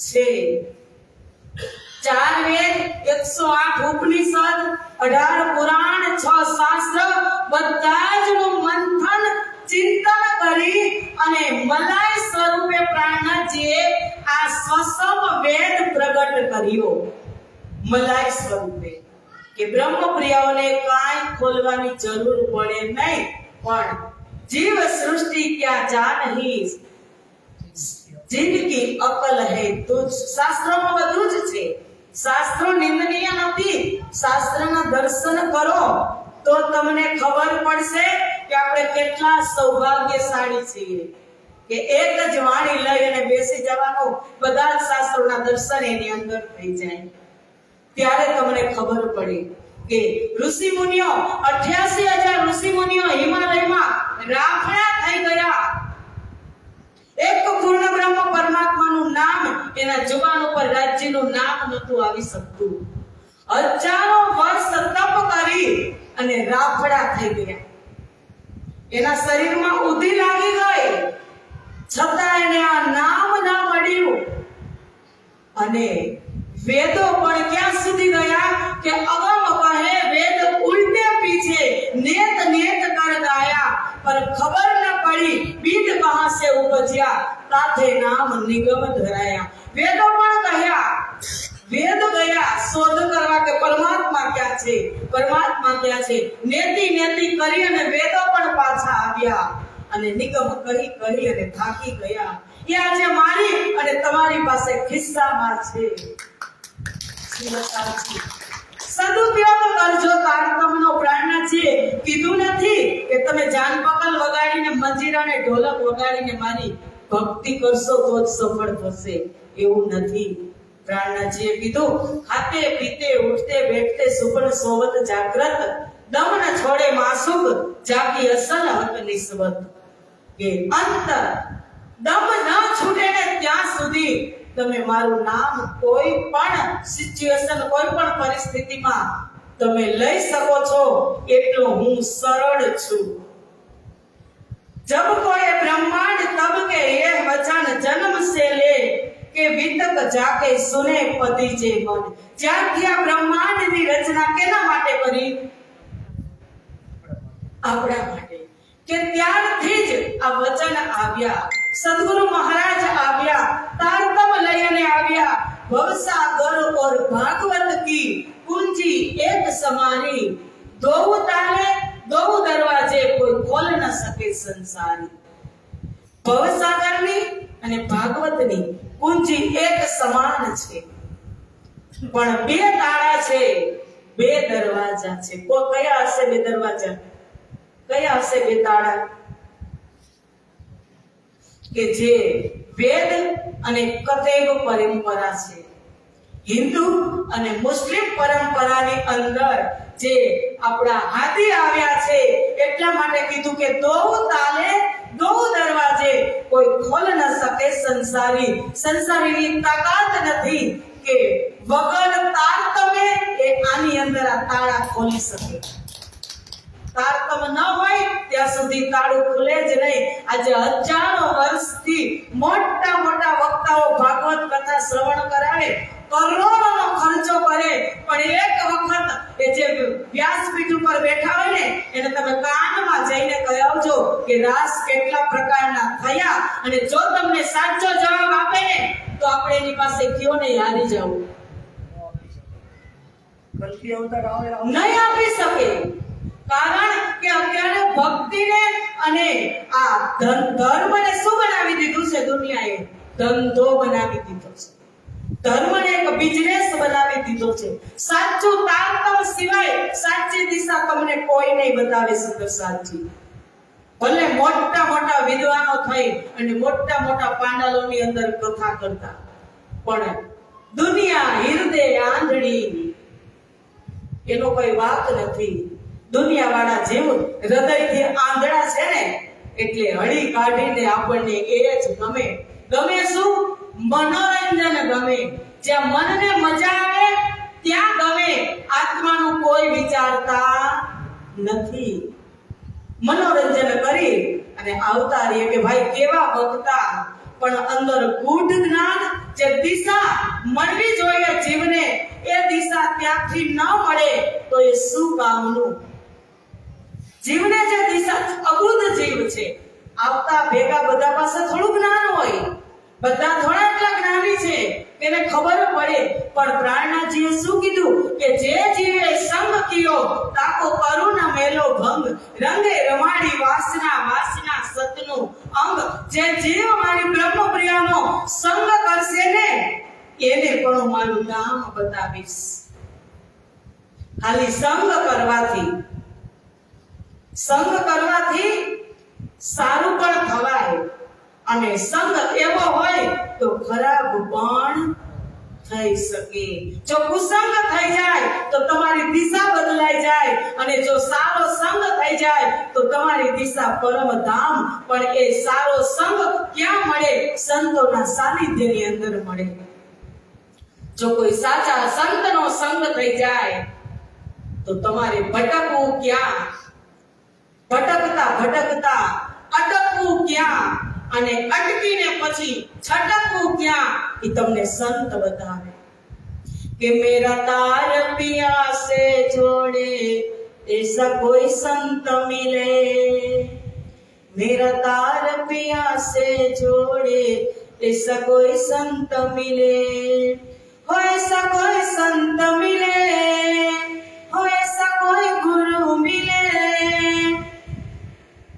છે. 4 વેદ, 108 ઉપનિષદ, 18 પુરાણ, 6 શાસ્ત્ર, બધા જ નું મંથન ચિંતન કરી અને મલાઈ સ્વરૂપે પ્રાણનાથજીએ આ સ્વસમ વેદ પ્રગટ કર્યો. મલાઈ સ્વરૂપે કે બ્રહ્મપ્રિયાઓને કાંઈ ખોલવાની જરૂર પડે નહીં, પણ જીવ સૃષ્ટિ ક્યાં જાનહી जिनकी अकल है तो शास्त्रों में બધું જ છે. શાસ્ત્રો નિંદનીય નથી. શાસ્ત્રના દર્શન કરો તો તમને ખબર પડશે કે આપણે કેટલા સૌભાગ્યશાળી છીએ કે એક જ વાણી લઈ અને બેસી જવાનું, બધા જ શાસ્ત્રોના દર્શન એની અંદર થઈ જાય. ત્યારે તમને ખબર પડી કે ઋષિ મુનિઓ 88,000 ઋષિ મુનિઓ હિમાલયમાં રાફડા થઈ ગયા. એક પૂર્ણ બ્રહ્મ પરમાત્માનું નામ એના જુબાન ઉપર રાજ્યનું નામ નતું આવી શકતું. હજારો વર્ષ તપ કરી અને રાફડા થઈ ગયા. એના શરીરમાં ઉધી લાગી ગઈ, છતાં એને આ નામ ના મળ્યું. અને વેદો પણ ક્યાં સુધી ગયા કે અગમ કહે વેદ ઉલ્ટે પીછે નેત નેત કર ગાયા, पर खबर न पड़ी बीज कहां से उपज्या, ताथे नाम निगम धराया. वेदो पण कहया, वेद गया शोध करवा કે પરમાત્મા ક્યાં છે, પરમાત્મા ક્યાં છે. નેતિ નેતિ કરી અને વેદો પણ પાછા આવ્યા અને નિગમ કહી કહી અને થાકી ગયા. એ આજે મારી અને તમારી પાસે ખિસ્સામાં છે. સદુપયોગ કરજો તારતમનો. પ્રાણનાથજીએ કીધું નથી કે તમે જાન પકલ વગાડીને મંજીરાને ઢોલક વગાડીને મારી ભક્તિ કરશો તો જ સફળ થશે, એવું નથી. પ્રાણનાથજીએ કીધું ખાતે પીતે ઉઠતે બેઠતે સુપન સોવત જાગ્રત, દમ ન છોડે માસુક જાગી અસલ હક નિસ્બત. કે અંતર દમ ન છૂટે ને ત્યાં સુધી તમે મારું નામ કોઈ પણ સિચ્યુએશન, કોઈ પણ પરિસ્થિતિમાં તમે લઈ શકો છો, એટલો હું સરળ છું. જબ કોઈ બ્રહ્માંડ તબ કે ये वचन जन्म से ले કે વિતક જાકે સુને પતિ જે મન. જ્યારથી આ બ્રહ્માંડની રચના કેના માટે કરી? આપણા માટે. કે ત્યારથી જ આ વચન આવ્યા. સદગુરુ મહારાજ આવ્યા, તારતમ લઈને આવ્યા. ભવસાગર और भागवत की कुंजी एक समानी, दो ताले दो दरवाजे कोई खोल न सके संसारी. ભવસાગરની અને ભાગવતની કુંજી એક સમાન છે, પણ બે તાળા છે, બે દરવાજા છે. કયા હશે બે દરવાજા? કયા હશે બે તાળા? કે જે વેદ અને કતેબ પરંપરા છે. હિન્દુ અને મુસ્લિમ પરંપરાની અંદર જે આપણા હાથી આવ્યા છે, એટલા માટે કીધું કે દો તાલે દો દરવાજે કોઈ ખોલ ન શકે સંસારી. સંસારીની તાકાત નથી કે વગર તારતમે એ આની અંદર આ તાળા ખોલી શકે. તારતમ ન હોય ત્યાં સુધી તાળું ખુલે જ નહીં. આજે હજારો વર્ષથી મોટા મોટા વક્તાઓ ભાગવત કથા શ્રવણ કરાવે, કરોડોનો ખર્ચો કરે, પણ એક વખત એ જે વ્યાસપીઠ ઉપર બેઠા હોય ને એને તમે કાનમાં જઈને કહી આવજો કે રાસ કેટલા પ્રકારના થયા, અને જો તમને સાચો જવાબ આપે ને તો આપણે એની પાસે કયો નહીં હારી જવું, કલ્કી અવતાર આવે નહીં આપી શકે. કારણ કે અત્યારે ભક્તિને અને આ ધર્મને શું બનાવી દીધું છે? દુનિયાએ ધંધો બનાવી દીધો છે, ધર્મને એક બિઝનેસ બનાવી દીધો છે. સાચું તારતમ સિવાય સાચી દિશા તમને કોઈ નહીં બતાવે શકે. સાચી ભલે મોટા મોટા વિદ્વાનો થઈ અને મોટા મોટા પાંડાલોની અંદર કથા કરતા, પણ દુનિયા હૃદય આંધળી, એનો કોઈ વાત નથી. દુનિયા વાળા જેવું હૃદયથી આંધળા છે ને, એટલે હળી કાઢીને આપણને એ જ ગમે. ગમે શું? મનોરંજન ગમે. જ્યાં મનને મજા આવે ત્યાં ગમે. આત્માનું કોઈ વિચારતા નથી. મનોરંજન કરી અને આવતા રહીએ કે ભાઈ કેવા ભક્તા, પણ અંદર ગૂઢ જ્ઞાન જે દિશા મળવી જોઈએ જીવને, એ દિશા ત્યાંથી ન મળે તો એ શું કામનું? જીવને જે દિશા, અબુદ્ધ જીવ છે, આવતા ભેગા બધા પાસે થોડું જ્ઞાન હોય, બધા થોડા એટલા જ્ઞાની છે તેને ખબર પડે, પણ પ્રાણનાથજીએ શું કીધું કે જે જીવે સંગ કિયો તાકો કરુણ મેલો ભંગ, રંગે રમાડી વાસના વાસના સતનું અંગ. જે જીવ મારી બ્રહ્મપ્રિયાનો સંગ કરશે ને એને પણ હું મારું નામ બતાવીશ. ખાલી સંગ કરવાથી સારું પણ થવાય, અને સંગ એવો હોય તો ખરાબ પણ થઈ શકે. જો કુસંગ થઈ જાય તો તમારી દિશા બદલાઈ જાય, અને જો સારો સંગ થઈ જાય તો તમારી દિશા પરમધામ. પણ એ સારો સંગ ક્યાં મળે? સંતોના સાનિધ્યની અંદર મળે. જો કોઈ સાચા સંતનો સંગ થઈ જાય તો તમારે ભટકવું ક્યાં? ભટકતા ભટકતા અટકવું ક્યાં? અને અટકીને પછી છટકવું ક્યાં? એ તમને સંત બતાવે કે મેરા તાર પિયા સે જોડે ऐसा कोई संत मिले, मेरा तार पिया से जोड़े ऐसा कोई संत मिले, हो ऐसा कोई संत मिले, हो ऐसा कोई गुरु मिले,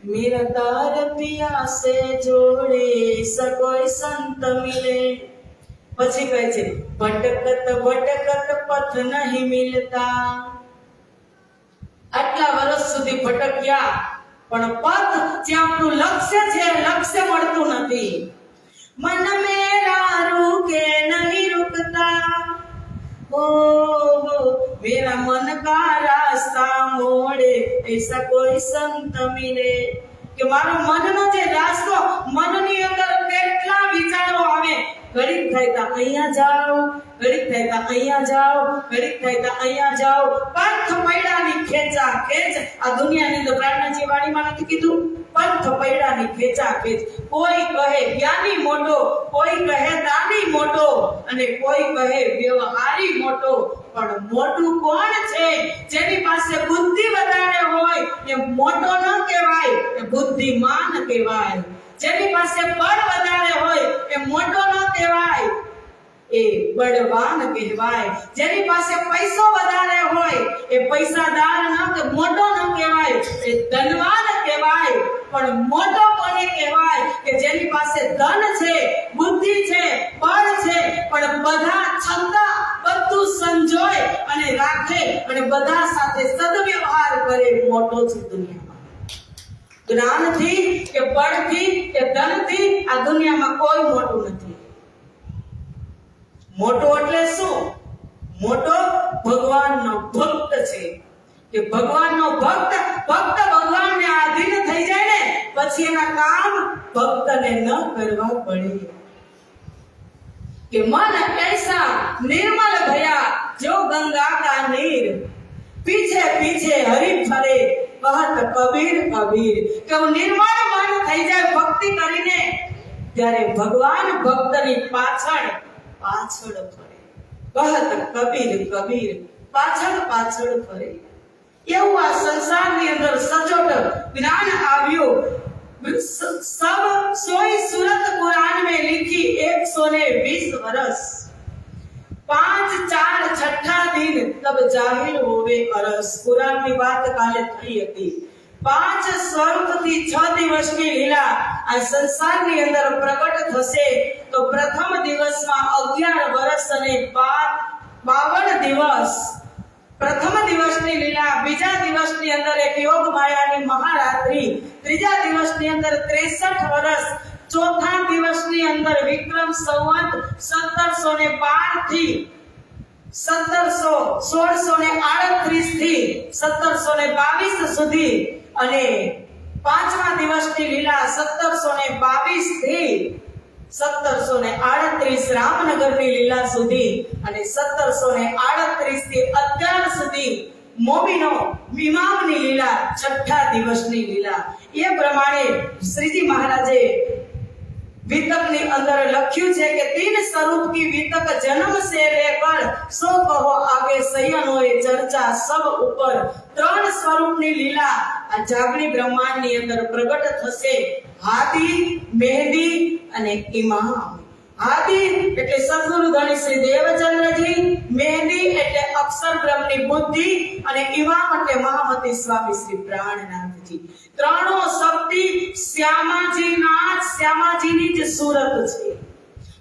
मेरा तार पिया से जोड़े ऐसा कोई संत मिले. પછી કહે છે ભટકત ભટકત પથ નહીં મિલતા. આટલા વર્ષ સુધી ભટક્યા પણ પથ જે આપણું લક્ષ્ય છે, લક્ષ્ય મળતું નથી. મન મેરા રૂકે નહીં રૂકતા, ओ मेरा मन का रास्ता मोड़े ऐसा कोई संत मिले. કે મારો મનનો જે રાસ્તો, મનની અંદર કેટલા વિચારો આવે, ઘડીક થાય તો અહીંયા જાઓ, ઘડીક થાય તો અહીંયા જાઓ, ઘડીક થાય તો અહીંયા જાઓ, પંથ પૈડાની ખેંચા ખેંચ. આ દુનિયાની અંદર પ્રાણનાથજી વાણીમાં નથી કીધું? પંથ પૈડાની ખેંચા ખેંચ. કોઈ કહે જ્ઞાની મોટો, કોઈ કહે દાની મોટો, અને કોઈ કહે વ્યવહારી મોટો. પણ મોટું કોણ છે? જેની પાસે બુદ્ધિ વધારે હોય એ મોટો ન કહેવાય, એ બુદ્ધિમાન કહેવાય. જેની પાસે બળ વધારે હોય એ મોટો ન કહેવાય, એ બળવાન કહેવાય. જેની પાસે પૈસો વધારે હોય એ પૈસાદાર ન કે મોટો ન કહેવાય, એ ધનવાન કહેવાય. પણ મોટો કોને કહેવાય? કે જેની પાસે ધન છે, બુદ્ધિ છે, બળ છે, પણ બધા છતાં બધું સંજોય અને રાખે અને બધા સાથે સદવ્યવહાર કરે. મોટો છે દુનિયામાં. જ્ઞાનથી કે બળથી કે ધનથી આ દુનિયામાં કોઈ મોટું નથી. મોટો એટલે શું? મોટો ભગવાનનો ભક્ત છે. કે ભગવાનનો ભક્ત ભગવાનને આધીન થઈ જાય ને પછી એના કામ ભક્તને ન કરવા પડે. કે મન ऐसा निर्मल भया जो गंगा का नीर, पीछे पीछे हरि फरे कहत कबीर कबीर. કે નિર્મળ મન થઈ જાય ભક્તિ કરીને, ત્યારે ભગવાન ભક્તની પાછળ પાછળ ફરે. કહત કબીર કબીર પાછળ પાછળ ફરે. એવું આ સંસારની અંદર સચોટ જ્ઞાન આવ્યું. सब सोई सूरत कुरान में लिखी 120 वर्ष 5 4 छठा दिन तब जाहिर होवे अरस. कुरान की बात काले થઈ હતી. 5 સ્વરૂપથી 6 દિવસની લીલા આ સંસારની અંદર પ્રગટ થશે તો પ્રથમ દિવસમાં 11 વર્ષ અને 52 દિવસ પ્રથમ દિવસની લીલા, બીજા દિવસની અંદર એક યોગ માયાની મહારાત્રિ, ત્રીજા દિવસની અંદર 63 વર્ષ, ચોથા દિવસની અંદર વિક્રમ સંવત 1712 થી 1638 થી 1722 સુધી અને પાંચમા દિવસની લીલા 1722 થી 1738 રામનગરની લીલા સુધી અને 1738 થી અત્યાર સુધી મોમીનો ઇમામની લીલા, છઠ્ઠા દિવસની લીલા. એ પ્રમાણે શ્રીજી મહારાજે वितक अंदर लख्यू है कि 3 स्वरूप की वितक जन्म से लेकर सो कहो आगे सयनो चर्चा सब ऊपर 3 स्वरूप ની લીલા આ જાગણી બ્રહ્માંડ ની અંદર પ્રગટ થશે. હાદી, મહેંદી અને ઇમામ. હાદી એટલે સદગુરુ ધણી શ્રી દેવચંદ્રજી, મહેંદી એટલે અક્ષર બ્રહ્મની બુદ્ધિ અને ઇમામ એટલે મહામતી સ્વામી શ્રી પ્રાણનાથજી. ત્રણો શક્તિ શ્યામાજીની જ સુરત છે.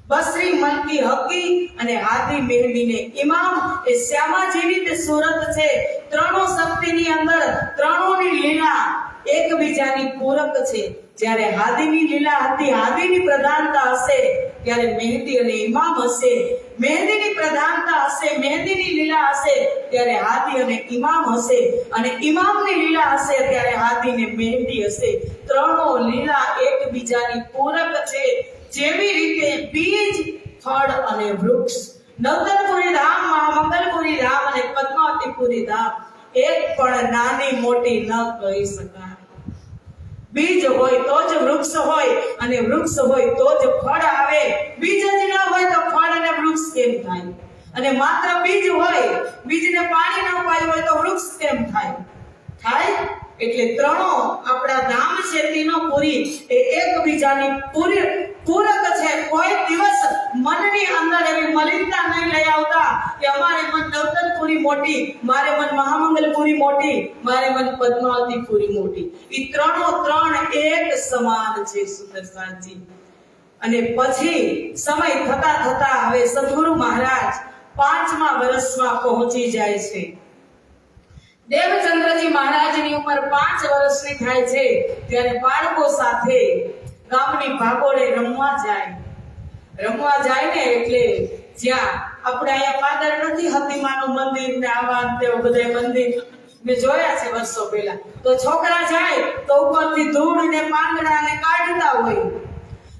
બસરી મન કી હકી અને હાદી મહેંદી ને ઇમામ એ શ્યામાજીની જ સુરત છે. ત્રણો શક્તિની અંદર ત્રણોની લીલા એકબીજાની પૂરક છે. જ્યારે હાદીની લીલા હતી, હાદીની પ્રધાનતા હશે ત્યારે મહેંદી અને ઇમામ હશે. મહેંદીની પ્રધાનતા હશે, મહેંદીની લીલા હશે ત્યારે હાદી અને ઇમામ હશે અને ઇમામની લીલા હશે ત્યારે હાદી ને મહેંદી હશે. ત્રણો લીલા એકબીજાની પૂરક છે. જેવી રીતે બીજ, ફળ અને વૃક્ષ, નવતનપુરી ધામ, મહામંગલપુરી ધામ અને પદ્માવતીપુરી ધામ એક પણ નાની મોટી ન કહી શકાય. बीज होय तो ज वृक्ष होय અને વૃક્ષ હોય તો જ ફળ આવે. બીજ જ ન હોય તો ફળ અને વૃક્ષ કેમ થાય? અને માત્ર બીજ હોય, બીજને પાણી ન પાયું હોય તો વૃક્ષ કેમ થાય? એટલે ત્રણો આપણા ધામ છે તીનોપુરી એ એકબીજાની પૂરક છે. કોઈ દિવસ મનની અંદર એવી મલિનતા નહીં લઈ આવતા કે અમારે મન નવતનપુરી મોટી, મારે મન મહામંગલપુરી મોટી, મારે મન પદ્માવતીપુરી મોટી. એ ત્રણો ત્રણ એક સમાન છે સુંદરસાજી. અને પછી સમય થતા થતા હવે સદગુરુ મહારાજ 5મા વર્ષમાં પહોંચી જાય છે. દેવચંદ્રજી મહારાજની ઉંમર 5 વર્ષની થાય છે ત્યારે બાળકો સાથે ગામની ભાગોળે રમવા જાય ને એટલે જ્યાં આપણે અહીંયા પાદર નથી હતીમાનું મંદિર ને આવા તેવા બધા મંદિર મેં જોયા છે વર્ષો પહેલા. તો છોકરા જાય તો ઉપરથી ધૂળ ને પાંદડા ને કાઢતા હોય.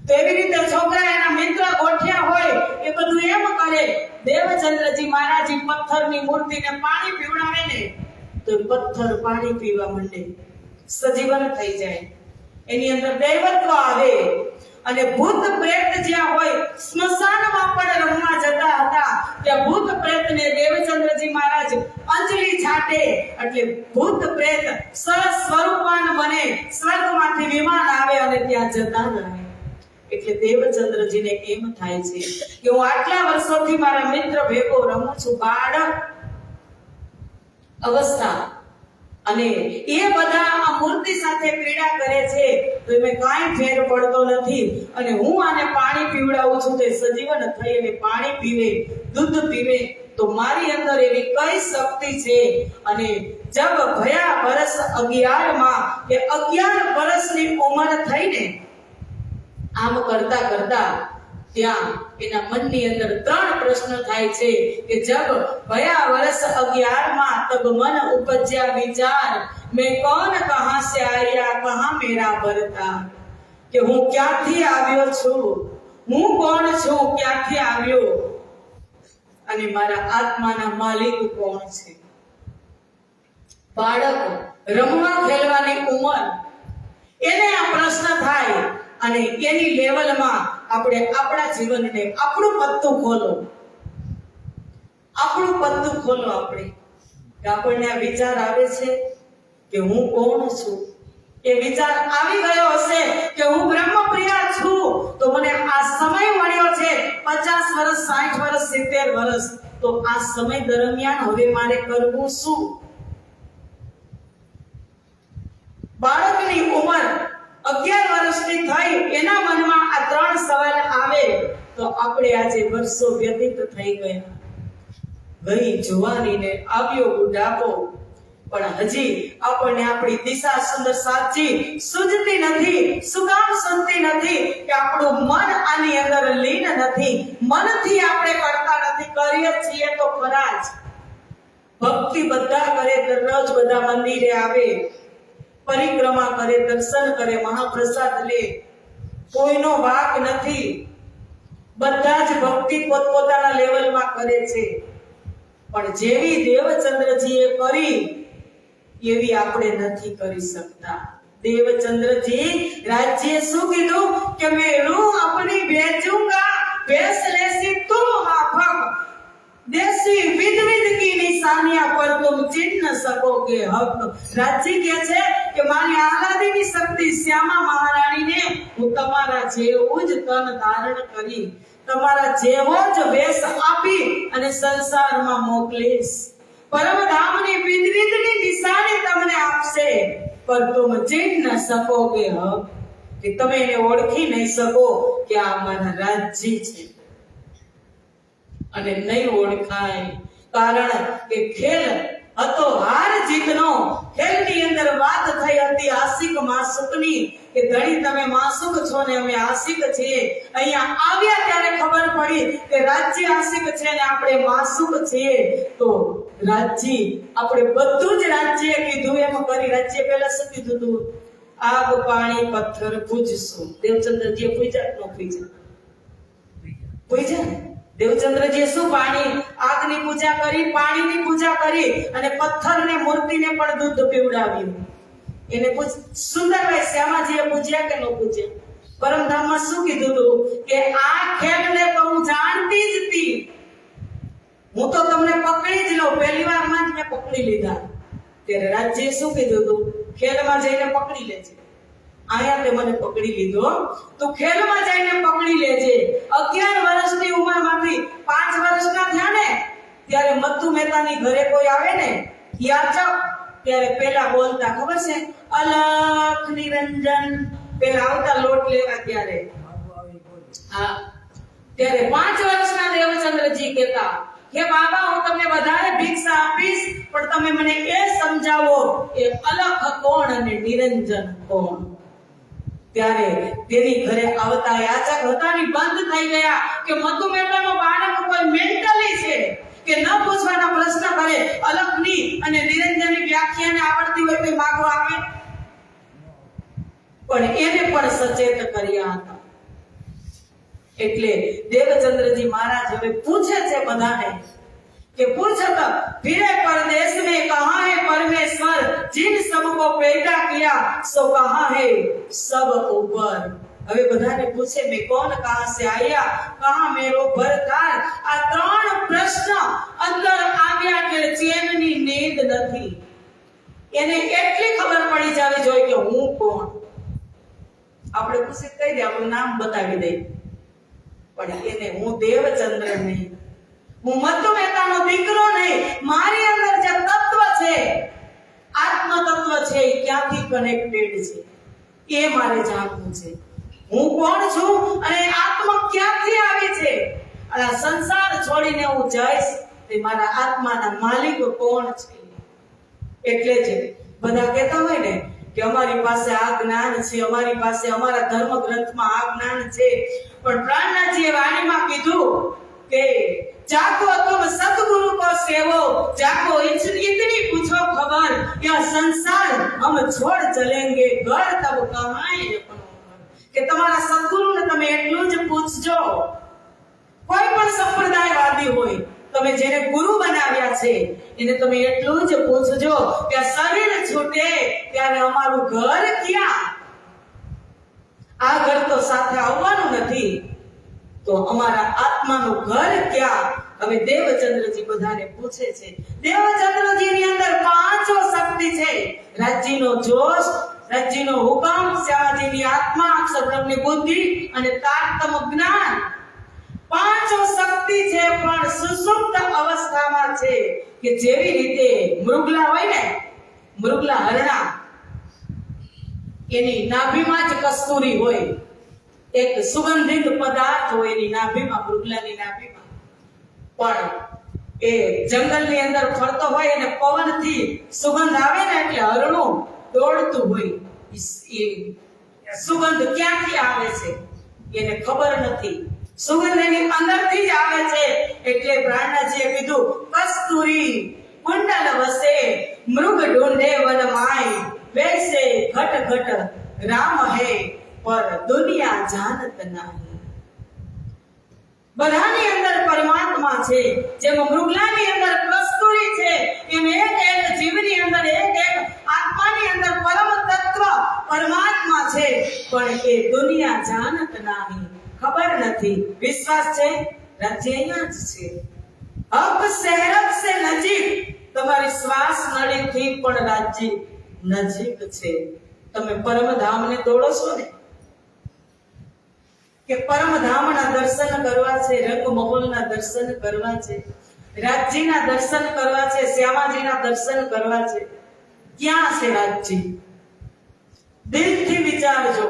તો એવી રીતે છોકરા એના મિત્ર ગોઠ્યા હોય એ બધું એમ કરે. દેવચંદ્રજી મહારાજ પથ્થરની મૂર્તિને પાણી પીવડાવે ને તો પથ્થર પાણી પીવા માંડે, સજીવન થઈ જાય, એની અંદર દૈવત્વ આવે. અને ભૂત પ્રેત જ્યાં હોય, સ્મશાનમાં પણ રમવા જતા હતા ત્યાં ભૂત પ્રેતને દેવચંદ્રજી મહારાજ અંજલિ છાટે એટલે ભૂત પ્રેત સરસ સ્વરૂપવાન બને, સ્વર્ગમાંથી વિમાન આવે અને ત્યાં જતા રહે. એટલે દેવચંદ્રજીને એમ થાય છે કે હું આટલા વર્ષોથી મારા મિત્ર ભેગો રમું છું, બાળક અવસ્થા, અને એ બધા આ મૂર્તિ સાથે પીડા કરે છે તો એમાં કાંઈ ફેર પડતો નથી. અને હું આને પાણી પીવડાવું છું તે સજીવન થઈ અને પાણી પીવે, દૂધ પીવે તો મારી અંદર એવી કઈ શક્તિ છે. અને જબ ભયા વર્ષ 11માં કે 11 વર્ષની ઉંમર થઈને આમ કરતા કરતા ત્યાં એના મનની અંદર 3 પ્રશ્ન થાય છે કે જબ ભયા વર્ષ 11માં તબ મન ઉપજ્યા વિચાર મેં કોણ કહા સે આયા કહા મેરા ભરતા. કે હું ક્યાંથી આવ્યો છું, હું કોણ છું, ક્યાંથી આવ્યો અને મારા આત્માના માલિક કોણ છે. બાળક રમવા ખેલવાની ઉંમર એને આ પ્રશ્ન થાય અને એની લેવલમાં આપણે આપણા જીવનને આપણું પત્તું ખોલો. આપણું પત્તું ખોલો આપણે કે આપણને આ વિચાર આવે છે કે હું કોણ છું. એ વિચાર આવી ગયો હશે કે હું બ્રહ્મપ્રિય છું, તો મને આ સમય મળ્યો છે 50 વર્ષ, 60 વર્ષ, 70 વર્ષ, તો આ સમય દરમિયાન હવે મારે કરવું શું? બાળકની ઉંમર 11 વર્ષની થઈ, એના મનમાં આ 3 સવાલ આવે તો આપણે આજે વર્ષો વ્યતીત થઈ ગયા. ગઈ જુવાનીને આવ્યો બુઢાપો, પણ હજી આપણને આપણી દિશા સુંદર સાચી સૂઝતી નથી. શું કામ સૂઝતી નથી? કે આપણું મન આની અંદર લીન નથી. મનથી આપણે કરતા નથી. કરીએ છીએ તો ખરા જ. ભક્તિ બધા કરે, દરરોજ બધા મંદિરે આવે, પરિક્રમા કરે, દર્શન કરે, મહાપ્રસાદ લે, કોઈનો વાક નથી. બધા જ ભક્તિ પોતપોતાના લેવલમાં કરે છે. પણ જેવી દેવચંદ્રજીએ કરી એવી આપણે નથી કરી શકતા. દેવચંદ્રજી રાજ્ય શું કીધું કે મેં રૂ अपनी भेजूंगा, फैसले तुम माफक, देसी विध विध की निशानियां पर तुम चिन्ह न सकोगे हक. રાજ્ય કહે છે કે મારી આહલાદીની શક્તિ શ્યામા મહારાણીને હું તમારા જેવું જ તન ધારણ કરી, તમારા જેવો જ વેશ આપી અને સંસારમાં મોકલીશ. પરમધામની વિધવિધની નિશાની તમને આપશે, પર તુમ ચીન ન સકોગે હક, કે તમે એને ઓળખી નહીં શકો કે આ મારા રાજ્ય છે. અને નહીં ઓળખાય, કારણ કે ખેલ હતો હાર જીતનો. ખેલની અંદર વાત થઈ હતી આશિક માસુકની, કે ધણી તમે માસુક છો ને અમે આશિક છીએ. અહીંયા આવ્યા ત્યારે ખબર પડી કે રાજ્ય આશિક છે ને આપણે માસુક છીએ. તો રાજ્ય આપણે બધું જ રાજ્ય કીધું એમ કરી. રાજ્ય પહેલા શું કીધું હતું? આગ પાણી પથ્થર પૂજશું. દેવચંદ્રજીએ પૂજ્યા ન પૂજ્યા? પૂજ્યા ને. દેવચંદ્રજીએ શું પાણી આગની પૂજા કરી, પાણીની પૂજા કરી, અને પથ્થરને મૂર્તિને પણ દૂધ પીવડાવ્યું. એને સુંદરભાઈ શ્યામાજીએ પૂજ્યા કે ન પૂજ્યા? પરમધામમાં શું કીધું હતું કે આ ખેલને તો હું જાણતી જ હતી, હું તો તમને પકડી જ લઉં. પહેલી વારમાં જ મેં પકડી લીધા. ત્યારે રાજ્યએ શું કીધું હતું? ખેલમાં જઈને પકડી લેજે. આયા તે મને પકડી લીધો, તો ખેલમાં જઈને પકડી લેજે. 11 વર્ષની ઉંમરમાંથી 5 વર્ષના થયા ને ત્યારે મત્તુ મહેતાની ઘરે કોઈ આવે ને યાચક, ત્યારે પેલા બોલતા ખબર છે? અલખ નિરંજન. પેલા આવતા લોટ લેવા ત્યારે. હા, ત્યારે 5 વર્ષના દેવચંદ્રજી કહેતા કે બાબા હું તમને વધારે ભિક્ષા આપીશ, પણ તમે મને એ સમજાવો કે અલખ કોણ અને નિરંજન કોણ. ત્યારે તેની ઘરે આવતા યાચક હતા ને બંધ થઈ ગયા કે મત્તુ મહેતાનો બાળક કોઈ મેન્ટલી છે કે ન પૂછવાના પ્રશ્ન કરે. અલખની અને નિરંજનની વ્યાખ્યાને આવડતી હોય તો માગવા આવે, પણ એને પણ સચેત કર્યા હતા. એટલે દેવચંદ્રજી મહારાજ હવે પૂછે છે બધાને કે પૂછત फिरे परदेश में कहां है परमेश्वर, जिन सबको पैदा किया सो कहां है सब ऊपर. હવે બધાને પૂછે મેં કોણ કહાં સે આયા, કહાં મેરો ભરતાર. આ 3 પ્રશ્ન અંદર આવ્યા કે ચેનની નીંદ નથી. એને એટલી ખબર પડી જાવી જોઈએ કે હું કોણ. આપણે પૂછે કહી દે, આપણું નામ બતાવી દે, પણ એને હું દેવચંદ્ર નહીં, હું મત્તુ મહેતાનો દીકરો નહીં. મારી અંદર જે તત્વ છે, આત્મ તત્વ છે, એ ક્યાંથી કનેક્ટેડ છે એ મારે જાણવું છે. હું કોણ છું અને આત્મા ક્યાંથી આવી છે. અને આ સંસાર છોડીને હું જઈશ તે મારા આત્માના માલિક કોણ છે. એટલે જ બધા કહેતા હોય ને કે અમારી પાસે આ જ્ઞાન છે, અમારી પાસે અમારા ધર્મ ગ્રંથમાં આ જ્ઞાન છે, પણ પ્રાણનાથજીએ વાણીમાં કીધું કે जाको तुम सतगुरु को सेवो, जाको इतनी पूछो खबर, यह संसार हम छोड़ चलेंगे, घर तब कहां है अपनो. કે તમારા સદગુરુને તમે એટલું જ પૂછજો. કોઈ પણ સંપ્રદાયવાદી હોય, તમે જેને ગુરુ બનાવ્યા છે એને તમે એટલું જ પૂછજો કે શરીર છૂટે ત્યારે અમારું ઘર ક્યાં. આ ઘર તો સાથે આવવાનું નથી, તો અમારા આત્માનું ઘર ક્યાં. હવે દેવચંદ્રજી બધાને પૂછે છે. દેવચંદ્રજીની અંદર પાંચો શક્તિ છે. રાજ્યનો જોશ, રાજ્યનો હુકમ, શ્યામાજીની આત્મા, અક્ષરબ્રહ્મની બુદ્ધિ અને તારતમ જ્ઞાન. પાંચો શક્તિ છે, પણ સુષુપ્ત અવસ્થામાં છે કે જેવી રીતે મૃગલા હોય ને, મૃગલા હરણા, એની નાભીમાં જ કસ્તુરી હોય, એક સુગંધિત પદાર્થ હોય એની નાભીમાં, મૃગલાની નાભીમાં. પણ એ જંગલની અંદર ફરતો હોય અને પવનથી સુગંધ આવે ને એટલે હરણું દોડતું હોય. એ સુગંધ ક્યાંથી આવે છે એને ખબર નથી. સુગંધ એની અંદરથી જ આવે છે. એટલે પ્રાણનાથજીએ કીધું, કસ્તુરી કુંડલ વસે, મૃગ ઢૂંઢે વનમાય, વૈસે ઘટ ઘટ રામ હે, પર દુનિયા જાનત નહીં. બધાની અંદર પરમાત્મા છે. જેમ મૃગલાની અંદર કસ્તુરી છે, એમ એક એક જીવની અંદર, એક એક આત્માની અંદર પરમ તત્વ પરમાત્મા છે. પણ એ દુનિયા જાનત નહીં, ખબર નથી. વિશ્વાસ છે? રાજ્ય અહીંયા જ છે. અબ શહેરક સે નજીક, તમારી શ્વાસ નળીથી પણ રાજ્ય નજીક છે. તમે પરમધામને દોડો છો ને, કે પરમધામના દર્શન કરવા છે, રંગમહોલના દર્શન કરવા છે, રાજ્યના દર્શન કરવા છે, શ્યામાજીના દર્શન કરવા છે. ક્યાં છે રાજ્ય? દિલથી વિચારજો.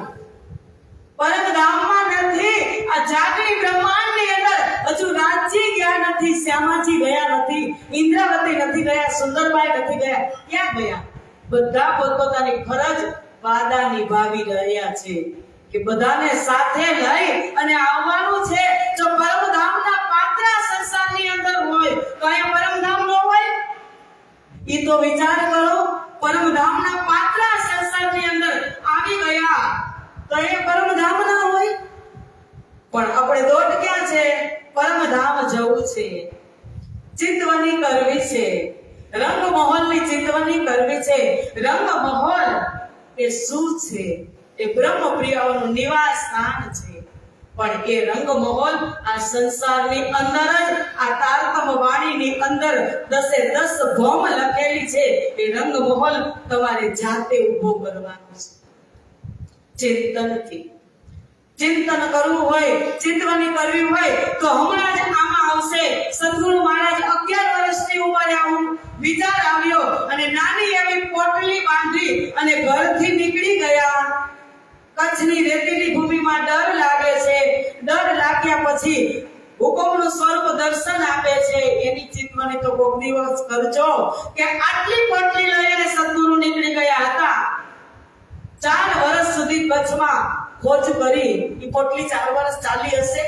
પરમધામમાં નથી. આ જાગણી બ્રહ્માંડની અંદર હજુ રાજ્ય ગયા નથી, શ્યામાજી ગયા નથી, ઇન્દ્રાવતી નથી ગયા, સુંદરબાઈ નથી ગયા. ક્યાં ગયા? બધા પોતપોતાની ફરજ વાદા નિભાવી રહ્યા છે કે બધાને સાથે લઈ અને આવવાનું છે. જો પરમધામના પાત્રા સંસારની અંદર હોય તો અહીંયા પરમધામ ન હોય? ઈ તો વિચાર કરો. પરમધામના પાત્રા સંસારની અંદર આવી ગયા તો એ પરમધામ ના હોય? પણ આપણે દોટ ક્યાં છે? પરમધામ જવું છે, ચિંતવની કરવી છે, રંગમહોલની ચિંતવની કરવી છે. રંગમહોલ એ શું છે? એ બ્રહ્મપ્રિયાઓનું નિવાસ સ્થાન છે. પણ એ રંગમહોલ આ સંસારની અંદર જ, આ તારતમ વાણીની અંદર 10 ભૌમ લખેલી છે. એ રંગમહોલ તમારે જાતે ઊભો કરવાનો છે. ચિંતનથી ચિંતન કરવું હોય, ચિંતવની કરવી હોય તો હમણાં જ આમાં આવશે. સદગુરુ મહારાજ 11 વર્ષની ઉંમરે આવું વિચાર આવ્યો અને નાની એવી પોટલી બાંધી અને ઘરથી નીકળી ગયા. કચ્છની રેતીલી ભૂમિમાં ડર લાગે છે. ડર લાગ્યા પછી હુકમનું સ્વરૂપ દર્શન આપે છે. એની ચિંતવની તો કોક દિવસ કરજો કે આટલી પોટલી લઈને સદગુરુ નીકળી ગયા હતા. 4 વર્ષ સુધી કચ્છમાં ખોજ કરી. એ પોટલી 4 વર્ષ ચાલી હશે?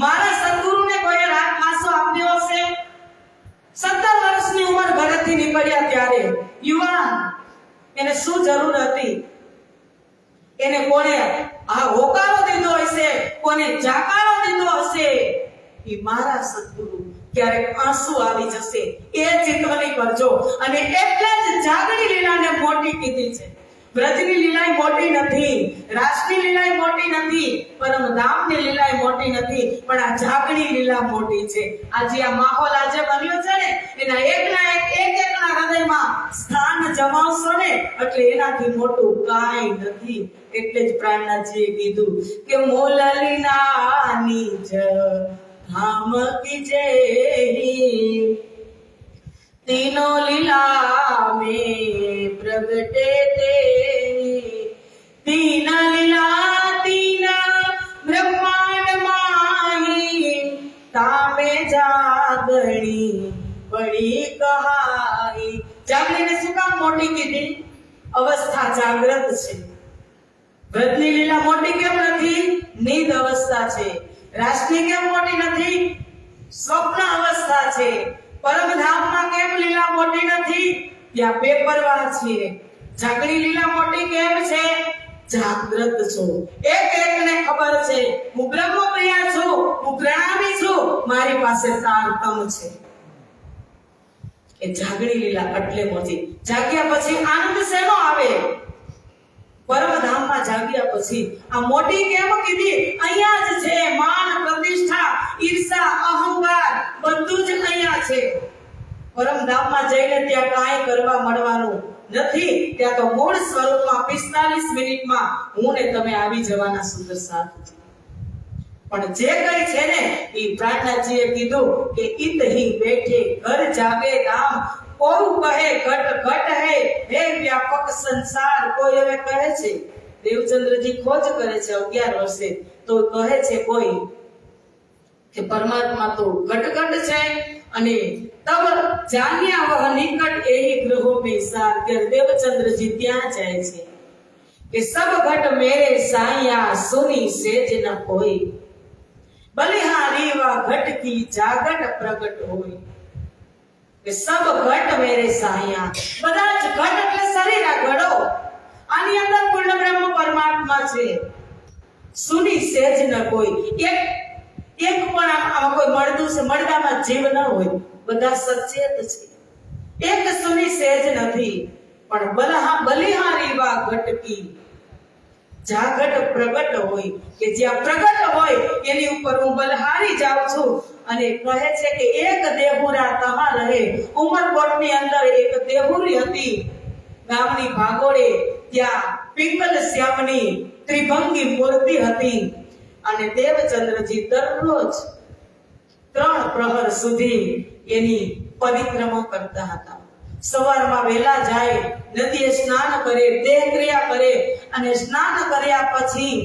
મારા સદગુરુને કોઈ રાત માસો આપ્યો હશે? 17 વર્ષની ઉંમર ઘરેથી નીકળ્યા ત્યારે યુવાન, એને શું જરૂર હતી? એને કોને આ હોકારો દીધો હશે, કોને જાકારો દીધો હશે? એ મારા સદગુરુ. ક્યારેક આંસુ આવી જશે, એ ચિંતવની કરજો. અને એટલે જ જાગણી લીલાને મોટી કીધી છે. બ્રજની લીલાય મોટી નથી, રાસની લીલાય મોટી નથી, પરમધામની લીલાય મોટી નથી, પણ આ જાગણી લીલા મોટી છે. આજે આ માહોલ આજે બન્યો છે ને, એના એકના એકના હૃદયમાં સ્થાન જમાવશો ને એટલે એનાથી મોટું કાંઈ નથી. એટલે જ પ્રાણનાથજીએ કીધું કે મોલલીનાની જ ધામ કી જય, तीनों लीला में प्रगटे तेरी, तीन लीला तीन ब्रह्मांड माही, तामे जागणी बड़ी कहाई. જાગણીને શું કામ મોટી કીધી? અવસ્થા જાગ્રત છે. વ્રતની લીલા મોટી કેમ નથી? નીંદ અવસ્થા છે. રાસની કેમ મોટી નથી? સ્વપ્ન અવસ્થા છે. પરમધામમાં કેમ લીલા મોટી નથી? ત્યાં બેપરવાહ છે. જાગણી લીલા મોટી કેમ છે? જાગ્રત છો. એક એકને ખબર છે હું બ્રહ્મપ્રિયા છું, હું પ્રણામી છું, મારી પાસે તારતમ છે. એ જાગણી લીલા એટલે મોટી. જાગ્યા પછી આનંદ શેનો આવે? પરમધામમાં જાગ્યા પછી આ મોટી કેમ કીધી? અહીંયા જ છે માન, પ્રતિષ્ઠા, ઈર્ષા, અહમ પરમધામમાં જઈને ત્યાં કાંઈ કરવા મળવાનું નથી. ત્યાં તો મૂળ સ્વરૂપમાં 45 મિનિટમાં હું ને તમે આવી જવાના સુંદર સાથ. પણ જે કઈ છે ને એ પ્રાર્થનાજીએ કીધું કે ઈત હી બેઠે ઘર જાગે ધામ, કોઈ કહે ઘટ ઘટ હે વ્યાપક સંસાર. કોઈ હવે કહે છે, દેવચંદ્રજી ખોજ કરે છે 11 વર્ષે, તો કહે છે કોઈ કે પરમાત્મા તો ઘટઘટ છે અને તબ જાન્યા વહ નિકટ એહી ગ્રહો में सार. ત્યારે દેવચંદ્રજી ત્યાં જાય છે કે સબ ઘટ મેરે સાયા સુની સેજ ન કોઈ, બલિહારી વા ઘટ કી જાગટ પ્રગટ હોય. કે સબ ઘટ મેરે સાયા, બધા જ ઘટ એટલે શરીર, આ ઘડો, આની અંદર પૂર્ણ બ્રહ્મ પરમાત્મા છે. સુની સેજ ન કોઈ, એક પણ આમાં કોઈ મળદું છે, મળદામાં જીવ ન હોય, બધા સચેત છે. એક સુની સેજ નથી, પણ બલિહારી વા ઘટ કી જાગટ પ્રગટ હોય. કે જ્યાં પ્રગટ હોય એની ઉપર હું બલહારી જાઉં છું. અને કહે છે કે એક દેહુરા તહા રહે. ઉમરકોટની અંદર એક દેહુરી હતી ગામની ભાગોળે, ત્યાં પિંગલ શ્યામની ત્રિભંગી મૂર્તિ હતી. અને દેવચંદ્રજી દરરોજ 3 પ્રહર સુધી એની પરિક્રમા કરતા હતા. સવારમાં વહેલા જાય, નદીએ સ્નાન કરે, દેહ ક્રિયા કરે અને સ્નાન કર્યા પછી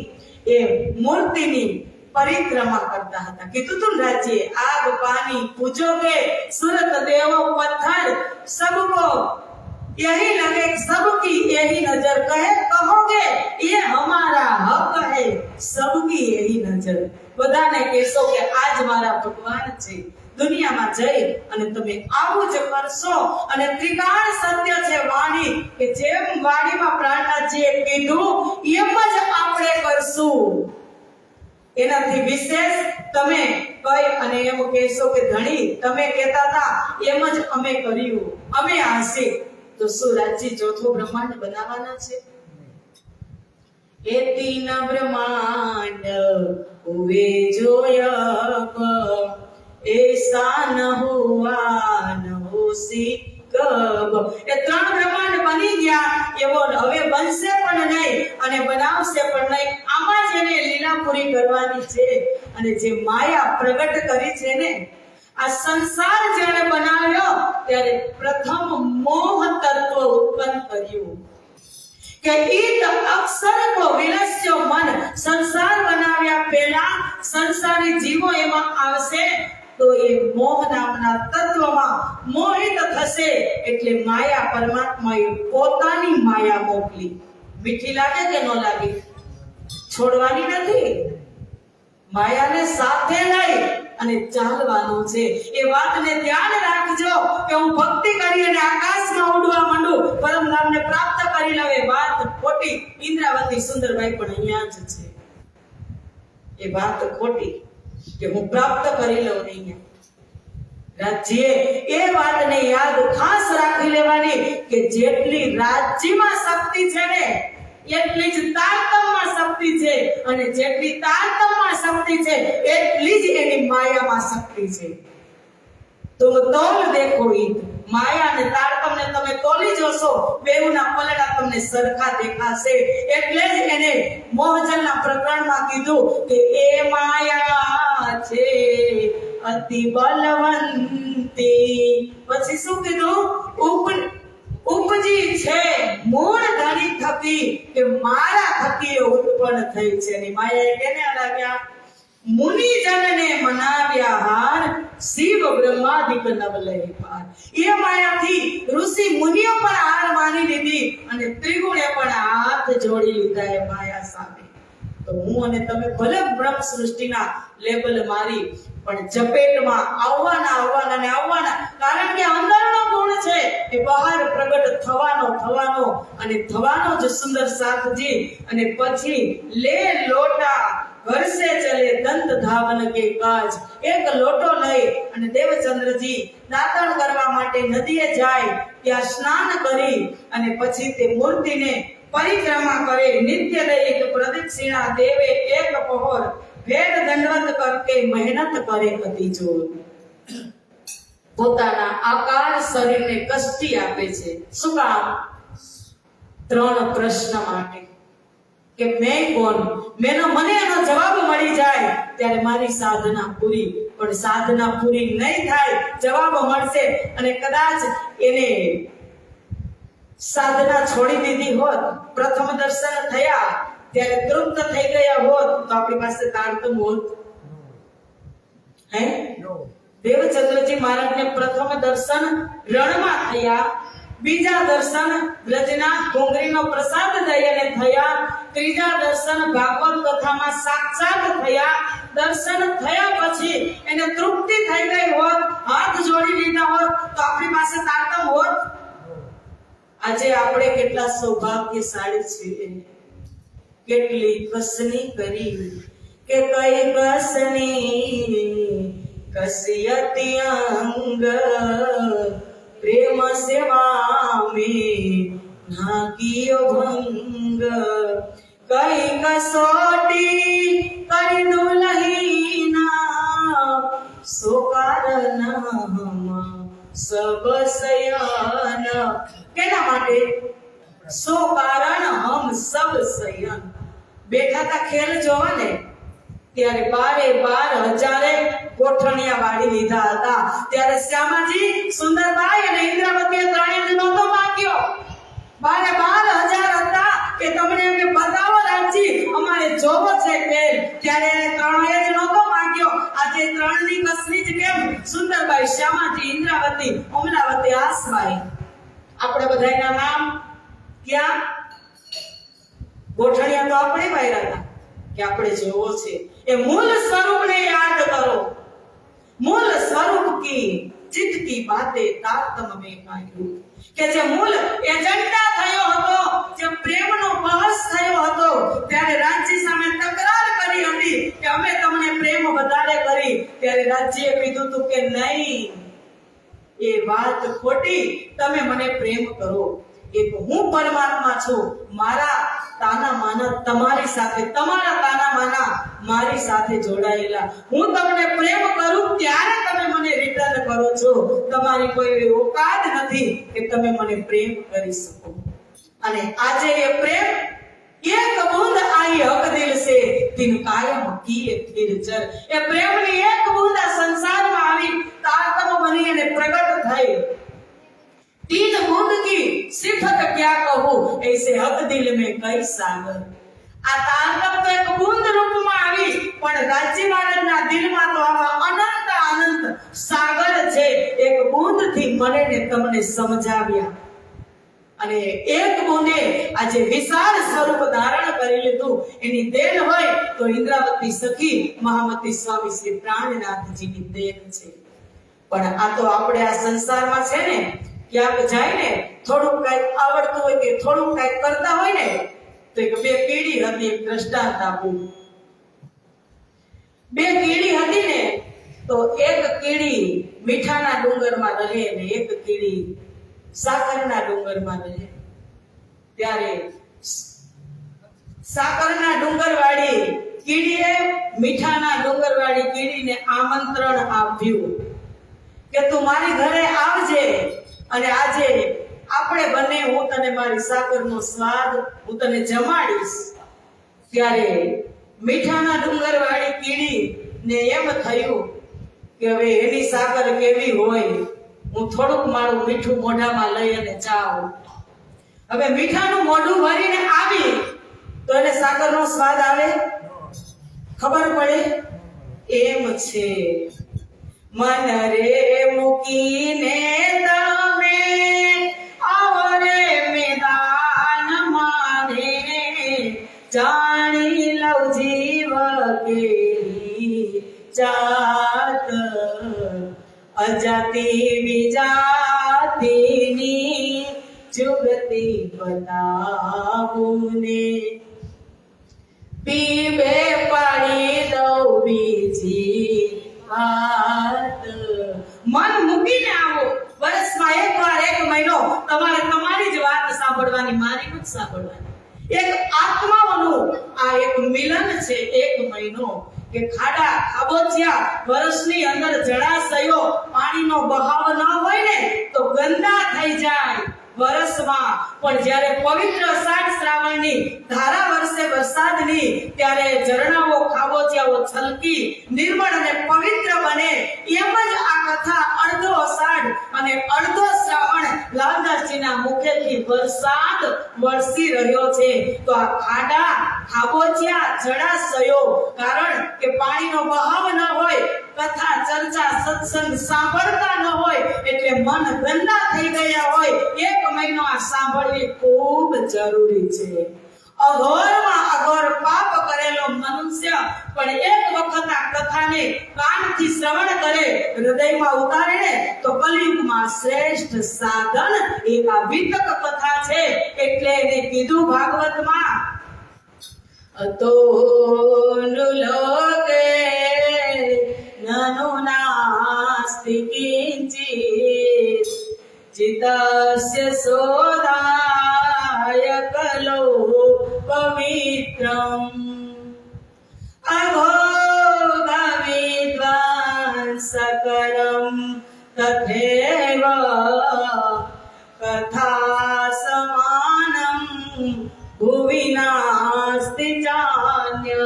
એ મૂર્તિની પરિક્રમા કરતા હતા. કીધું તું રાજ્ય આગ પાनी પૂજોગે, સુરત દેવો પથ્થર સબકો यही लगे, सबकी यही नजर. कहोगे ये हमारा हक है, सबकी यही नजर. બધાને કહેશો કે આજ મારા ભગવાન છે. દુનિયામાં જઈ અને તમે આવું જ કરશો. અને ત્રિકાળ સત્ય છે વાણી, કે જેમ વાણીમાં પ્રાણનાથજીએ કીધું એમ જ આપણે કરશું. એનાથી વિશેષ તમે કઈ અને એમ કહેશો કે ધણી તમે કહેતા હતા એમ જ અમે કર્યું, અમે આશિક. તો શું રાજ્ય ચોથો બ્રહ્માંડ બનાવવાના છે? એ તીન બ્રહ્માંડ હુએ જોયક, એસા ન હુઆ ન હોસી કબ. એ 3 બ્રહ્માંડ બની ગયા, એવો હવે બનશે પણ નહીં અને બનાવશે પણ નહીં. આમાં જ એને લીલા પૂરી કરવાની છે. અને જે માયા પ્રગટ કરી છે ને, આ સંસાર જ્યારે બનાવ્યો ત્યારે પ્રથમ મોહ તત્વ ઉત્પન્ન કર્યું કે ઈત અક્ષર કો વિલસ્યો મન. સંસાર બનાવ્યા પહેલા સંસારી જીવો એમાં આવશે તો એ મોહ નામના તત્વમાં મોહિત થશે. એટલે માયા પરમાત્માએ પોતાની માયા મોકલી. મીઠી લાગે કે ન લાગે? છોડવાની નથી, માયાને સાથે લઈ અને ચાલવાનું છે. એ વાતને ધ્યાન રાખજો કે હું ભક્તિ કરી અને આકાશમાં ઉડવા માંડું, પરમધામને પ્રાપ્ત કરી લવે. વાત ખોટી. ઇન્દ્રાવતી સુંદરભાઈ પણ અહીંયા જ છે. એ વાત ખોટી કે હું પ્રાપ્ત કરી લઉં અહીંયા. રાજ્ય એ વાતને યાદ ખાસ રાખી લેવાની કે જેટલી રાજ્યમાં શક્તિ છે ને એટલી જ તારતમ્યમાં શક્તિ છે, અને જેટલી તારતમ્યમાં શક્તિ છે એટલી જ એની માયામાં શક્તિ છે. તો તોલ દેખો ઈદ. માયા અને તારતમ્યને તમે તોલી જોશો, બેઉના પલડા તમને સરખા દેખાશે. એટલે જ એને મોહજલના પ્રકરણમાં કીધું કે એ માયા છે અતિ બલવંતી. પછી શું કીધું? ઉપજી છે મૂળ ધણી થકી, કે મારા થકી ઉત્પન્ન થઈ છે. અને માયાએ કેને હરાવ્યા? મુનિજનને મનાવ્યા હાર, શિવ બ્રહ્માદિક નવલય પાર. એ માયાથી ઋષિ મુનિઓ પણ હાર માની લીધી અને ત્રિગુણે પણ હાથ જોડી લીધા એ માયા સામે. તો હું અને તમે ભલે બ્રહ્મ સૃષ્ટિના લેબલ મારી, પણ ઝપેટમાં આવવાના. કારણ કે અંદરનો ગુણ છે એ બહાર પ્રગટ થવાનો અને થવાનો જ સુંદર સાથજી. અને પછી લે લોટા घर से चले दंत धावन के काज. एक लोटो લઈ અને દેવચંદ્રજી દાતણ કરવા માટે નદીએ જાય. ત્યાં સ્નાન કરી અને પછી તે મૂર્તિને પરિક્રમા કરે. નિત્ય દૈનિક પ્રદક્ષિણા દેવે એક પહોર, ભેદ દંડવત કરકે મહેનત કરે અતિ જોર. પોતાના આકાર શરીરને કષ્ટી આપે છે. શું કામ? 3 પ્રશ્ન માટે કે મેં કોણ? મને એનો જવાબ મળી જાય ત્યારે મારી સાધના પૂરી. પણ સાધના પૂરી નહીં થાય, જવાબ મળશે અને કદાચ એને સાધના છોડી દીધી હોત, પ્રથમ દર્શન થયા ત્યારે તૃપ્ત થઈ ગયા હોત તો આપણી પાસે તારતમ હોત. હે દેવચંદ્રજી મહારાજને પ્રથમ દર્શન રણમાં થયા, બીજા દર્શન બ્રજના ડુંગરીનો પ્રસાદ દઈને થયા, ત્રીજા દર્શન ભાગવત કથામાં સાક્ષાત થયા. દર્શન થયા પછી એને તૃપ્તિ થઈ ગઈ હોત, હાથ જોડી લીધા હોત તો આપણી પાસે તારતમ હોત. આજે આપણે કેટલા સૌભાગ્યશાળી છીએ. કેટલી કસની કરી કે કઈ કસની કસિયતી અંગ પ્રેમ સેવા में नाकियो भंग कई कसोटी कई दुलहीना सो कारण हम सब सयन. કેના માટે? સો કારણ હમ સબ સયન. બેઠા તા ખેલ જોવા ને ત્યારે 12,000 કોઠણિયા વાળી લીધા હતા. ત્યારે શ્યામાજી, સુંદરબાઈ અને ઇન્દ્રાવતીએ ત્રણેય જ નહોતો માંગ્યો. 12,000 હતા કે તમને અમે બતાવો રાજજી, અમારે જોવો છે ખેલ. ત્યારે એને ત્રણેય જ નહોતો માંગ્યો. આજે ત્રણની કસરી જ કેમ? સુંદરબાઈ, શ્યામાજી, ઇન્દ્રાવતી, અમરાવતી, આસબાઈ. આપણે બધાના નામ ક્યાં? ગોઠણિયા તો આપણે વાયરા હતા કે આપણે જોવો છે. એ મૂળ સ્વરૂપને યાદ કરો. મૂળ સ્વરૂપ કી ચિત્ત કી બાતે તારતમ મેં કાઢ્યું. કે જે મૂળ એજન્ડા થયો હતો, જે પ્રેમનો બહસ થયો હતો, ત્યારે રાજ્ય સામે તકરાર કરી હતી કે અમે તમને પ્રેમ વધારે કરી. ત્યારે રાજ્યએ કીધું હતું કે નહીં, એ વાત ખોટી. તમે મને પ્રેમ કરો. એક હું પરમાત્મા છું, મારા તાના માના તમારી સાથે, તમારા તાના માના મારી સાથે જોડાયેલા. હું તમને પ્રેમ કરું ત્યારે તમે મને રિટર્ન કરો છો. તમારી કોઈ ઓકાત નથી કે તમે મને પ્રેમ કરી શકો. અને આજે એ પ્રેમ એક બૂંદ आई हक दिल से तिन कायम किए फिर चर. એ પ્રેમની એક બૂંદ આ સંસારમાં આવી તારતમ બની અને પ્રગટ થઈ. तीन बूंद की सिफत क्या कहूं, ऐसे हक दिल में कई सागर. આ તારતમ તો એક બૂંદ રૂપમાં આવી, પણ રાજ્ય મહારાજના દિલમાં તો આવા અનંત આનંદ સાગર છે. એક બૂંદથી મને ને તમને સમજાવ્યા અને એક બૂંદે આજે વિશાળ સ્વરૂપ ધારણ કરી લીધું. એની દેન હોય તો ઇન્દ્રાવતી સખી મહામતી સ્વામી શ્રી પ્રાણનાથજીની દેન છે. પણ આ તો આપણે આ સંસારમાં છે ને, ક્યાંક જાય ને, થોડું કઈક આવડતું હોય કે થોડું કઈક કરતા હોય ને, તો એક 2 કીડી હતી. એક દ્રષ્ટાંત આપું. 2 કીડી હતી ને, તો એક કીડી મીઠાના ડુંગરમાં રહે ને એક કીડી સાકરના ડુંગરમાં રહે. ત્યારે સાકરના ડુંગરવાળી કીડીએ મીઠાના ડુંગરવાળી કીડીને આમંત્રણ આપ્યું કે તું મારી ઘરે આવજે અને આજે આપણે બંને, હું તને મારી સાકરનો સ્વાદ હું તને જમાડીશ. ત્યારે મીઠાના ડુંગરવાળી કીડીને એમ થયું કે હવે એની સાકર કેવી હોય, હું થોડુંક મારું મીઠું મોઢામાં લઈ અને જાઉં. હવે મીઠાનું મોઢું ભરીને આવી તો એને સાકરનો સ્વાદ આવે? ખબર પડે? એમ છે મન રે મૂકીને તમે આવરે મેદાન માને, જાણી લઉં જીવ કેરી જાત, અજાતી વિજાતિની જુગતી બનાવું ને, પીવે પાણી દઉં બીજી વાત. મન મૂકીને આવો. વર્ષમાં એકવાર 1 મહિનો તમારે તમારી જ વાત સાંભળવાની, મારી જ સાંભળવાની. એક આત્માઓનું આ એક મિલન છે. 1 મહિનો કે ખાડા ખાબોચિયા વર્ષની અંદર જળાશયો પાણીનો બહાવ ન હોય ને તો ગંદા થઈ જાય વરસમાં, પણ જ્યારે પવિત્ર અષાઢ શ્રાવણની ધારા વરસે વરસાદની, ત્યારે ઝરણાઓ ખાબોચિયાઓ છલકી નિર્મળ અને પવિત્ર બને. એમ જ આ કથા અડધો અષાઢ અને અડધો શ્રાવણ લાલદાસજીના મુખેથી વરસાદ વરસી રહ્યો છે. તો આ ખાડા ખાબોચિયા જળાશયો, કારણ કે પાણીનો બહાવ ન હોય, કથા ચર્ચા સત્સંગ સાંભળતા ન હોય, એટલે મન ગંદા થઈ ગયા હોય. એક મહિનો આ સાંભળવી ખૂબ જરૂરી છે. અઘોરમાં અઘોર પાપ કરેલો મનુષ્ય પણ એક વખત આ કથાને કાનથી શ્રવણ કરે, હૃદયમાં ઉતારે ને, તો કલિયુગમાં શ્રેષ્ઠ સાધન એક આ વિતક કથા છે. એટલે એને કીધું ભાગવતમાં, અતો નુલોકે નનો નાસ્તિ કિંચિત ચિતસ્ય સોદાય કલો પવિત્રમ અઘોગવિદ્વાંસકરમ તથૈવ કથા સમાનમ ભુવિ નાસ્તિ ચાન્ય.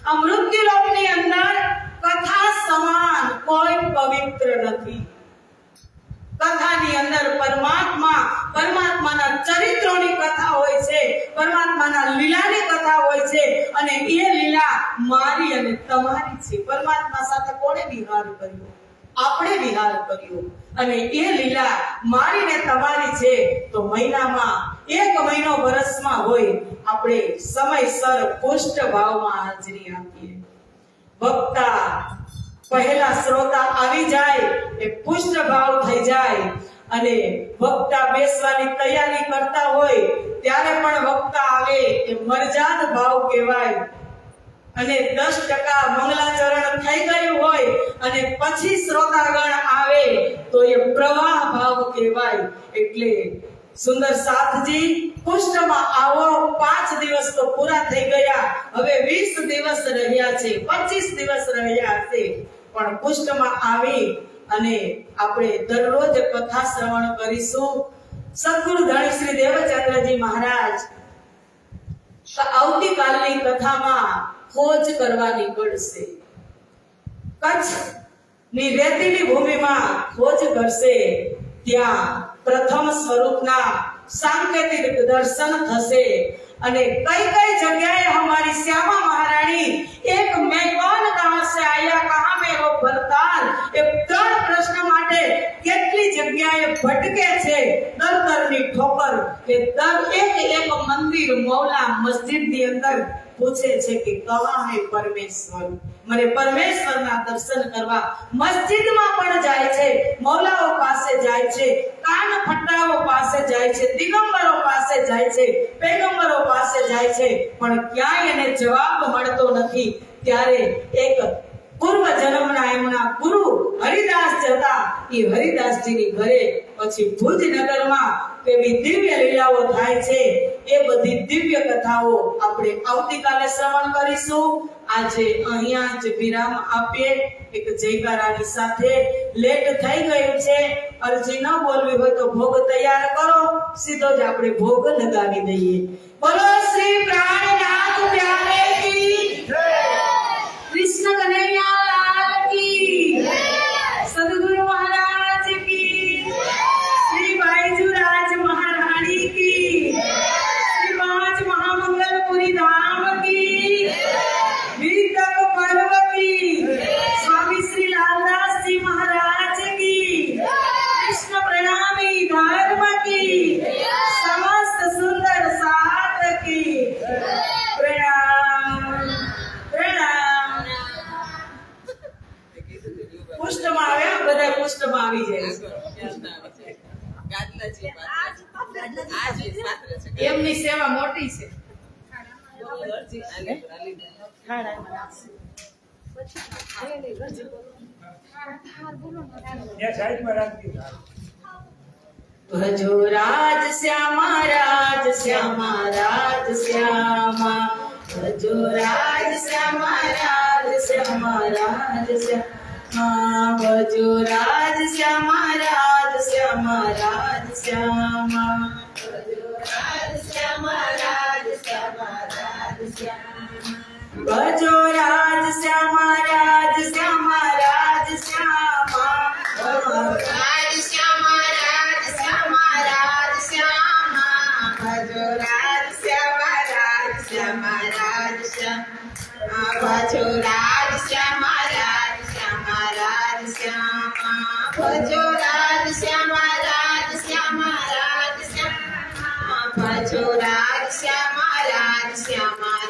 આ મૃત્યુલોકની અંદર કથા સમાન કોઈ પવિત્ર નથી. કથાની અંદર પરમાત્માના ચરિત્રોની કથા હોય છે, પરમાત્માના લીલાની કથા હોય છે, અને એ લીલા મારી અને તમારી છે. પરમાત્મા સાથે કોણે વિહાર કર્યો? આપણે વિહાર કર્યો, અને એ લીલા મારી ને તમારી છે. તો મહિનામાં એક મહિનો વર્ષમાં હોય, આપણે સમયસર પુષ્ટ ભાવમાં હાજરી આપીએ. વક્તા પહેલા શ્રોતા આવી જાય એ પુષ્ટ ભાવ થઈ જાય, અને વક્તા બેસવાની તૈયારી કરતા હોય ત્યારે પણ વક્તા આવે એ મર્યાદ ભાવ કહેવાય. અને 10% મંગલાચરણ થઈ ગયું હોય અને પછી શ્રોતાગણ આવે તો એ પ્રવાહ ભાવ કહેવાય. એટલે સુંદર સાથજી, પુષ્ટમાં આવો. 5 દિવસ તો પૂરા થઈ ગયા, હવે 20 દિવસ રહ્યા છે, 25 દિવસ રહ્યા છે. પણ પુષ્ટમાં આવી અને આપણે દરરોજ કથા શ્રવણ કરીશું. સદગુરુ ધણી શ્રી દેવચંદ્રજી મહારાજ આવતીકાલની કથામાં ખોજ કરવા નીકળશે. કચ્છની રેતીની ભૂમિમાં ખોજ કરશે. ત્યાં પ્રથમ સ્વરૂપના સાંકેતિક દર્શન થશે. અને કઈ કઈ જગ્યાએ हमारी श्यामा महारानी एक मैं कौन कहां से आया कहां में वो भरताल, એ 3 પ્રશ્ન માટે કેટલી જગ્યાએ ભટકે છે. દરની ઠોકર કે એક મંદિર મૌલા મસ્જિદની અંદર પૂછે છે કે કહાં હે પરમેશ્વર, મને પરમેશ્વરના દર્શન કરવા મસ્જિદમાં પણ જાય છે, મૌલાઓ પાસે જાય છે, કાન ફટાઓ પાસે જાય છે, દિગંબરો પાસે જાય છે, પૈગંબરો પાસે જાય છે, પણ ક્યાંય એને જવાબ મળતો નથી. ત્યારે એક પૂર્વ જન્મના એમના ગુરુ હરિદાસ હતા. એ હરિદાસજીની ઘરે પછી ભુજનગરમાં તેવી દિવ્ય લીલાઓ થાય છે. એ બધી દિવ્ય કથાઓ આપણે આવતીકાલે શ્રવણ કરીશું. આજે અહીંયા જ વિરામ આપીએ એક જયકારાની સાથે. લેટ થઈ ગયું છે, અરજી ન બોલવી હોય તો ભોગ તૈયાર કરો, સીધો જ આપણે ભોગ લગાવી દઈએ. બોલો શ્રી પ્રાણનાથ પ્યારે કી જય, કૃષ્ણ કનૈયા લાલ કી જય, સદગુરુ મહારાજ કી જય, શ્રી બાઈજુરાજ મહારાણી કી જય, શ્રી પાંચ મહામંગલપુરી ધામ કી જય, વિતક પર્વ કી જય, સ્વામી શ્રી લાલદાસજી મહારાજ કી જય, કૃષ્ણ પ્રણામી ધર્મ કી જય, સમસ્ત સુંદર સાત કી જય. પ્રણામ પ્રણામ. પુષ્ટમાં આવ્યા, બધા પુષ્ટમાં આવી જાય છે. એમની સેવા મોટી છે. ત્યાં સાઈડમાં રાખી. ભજો રાજ શ્યામા રાજ શ્યામા રાજ શ્યામા, ભજો રાજ શ્યામા રાજ શ્યામા રાજ શ્યામા, હા ભજો રાજ શ્યામા રાજ શ્યામા રાજ શ્યામા ભજો રાજ શ્યામા રાજ શ્યામા રાજ શ્યામા ભજો રાજ શ્યામા રાજ શ્યામા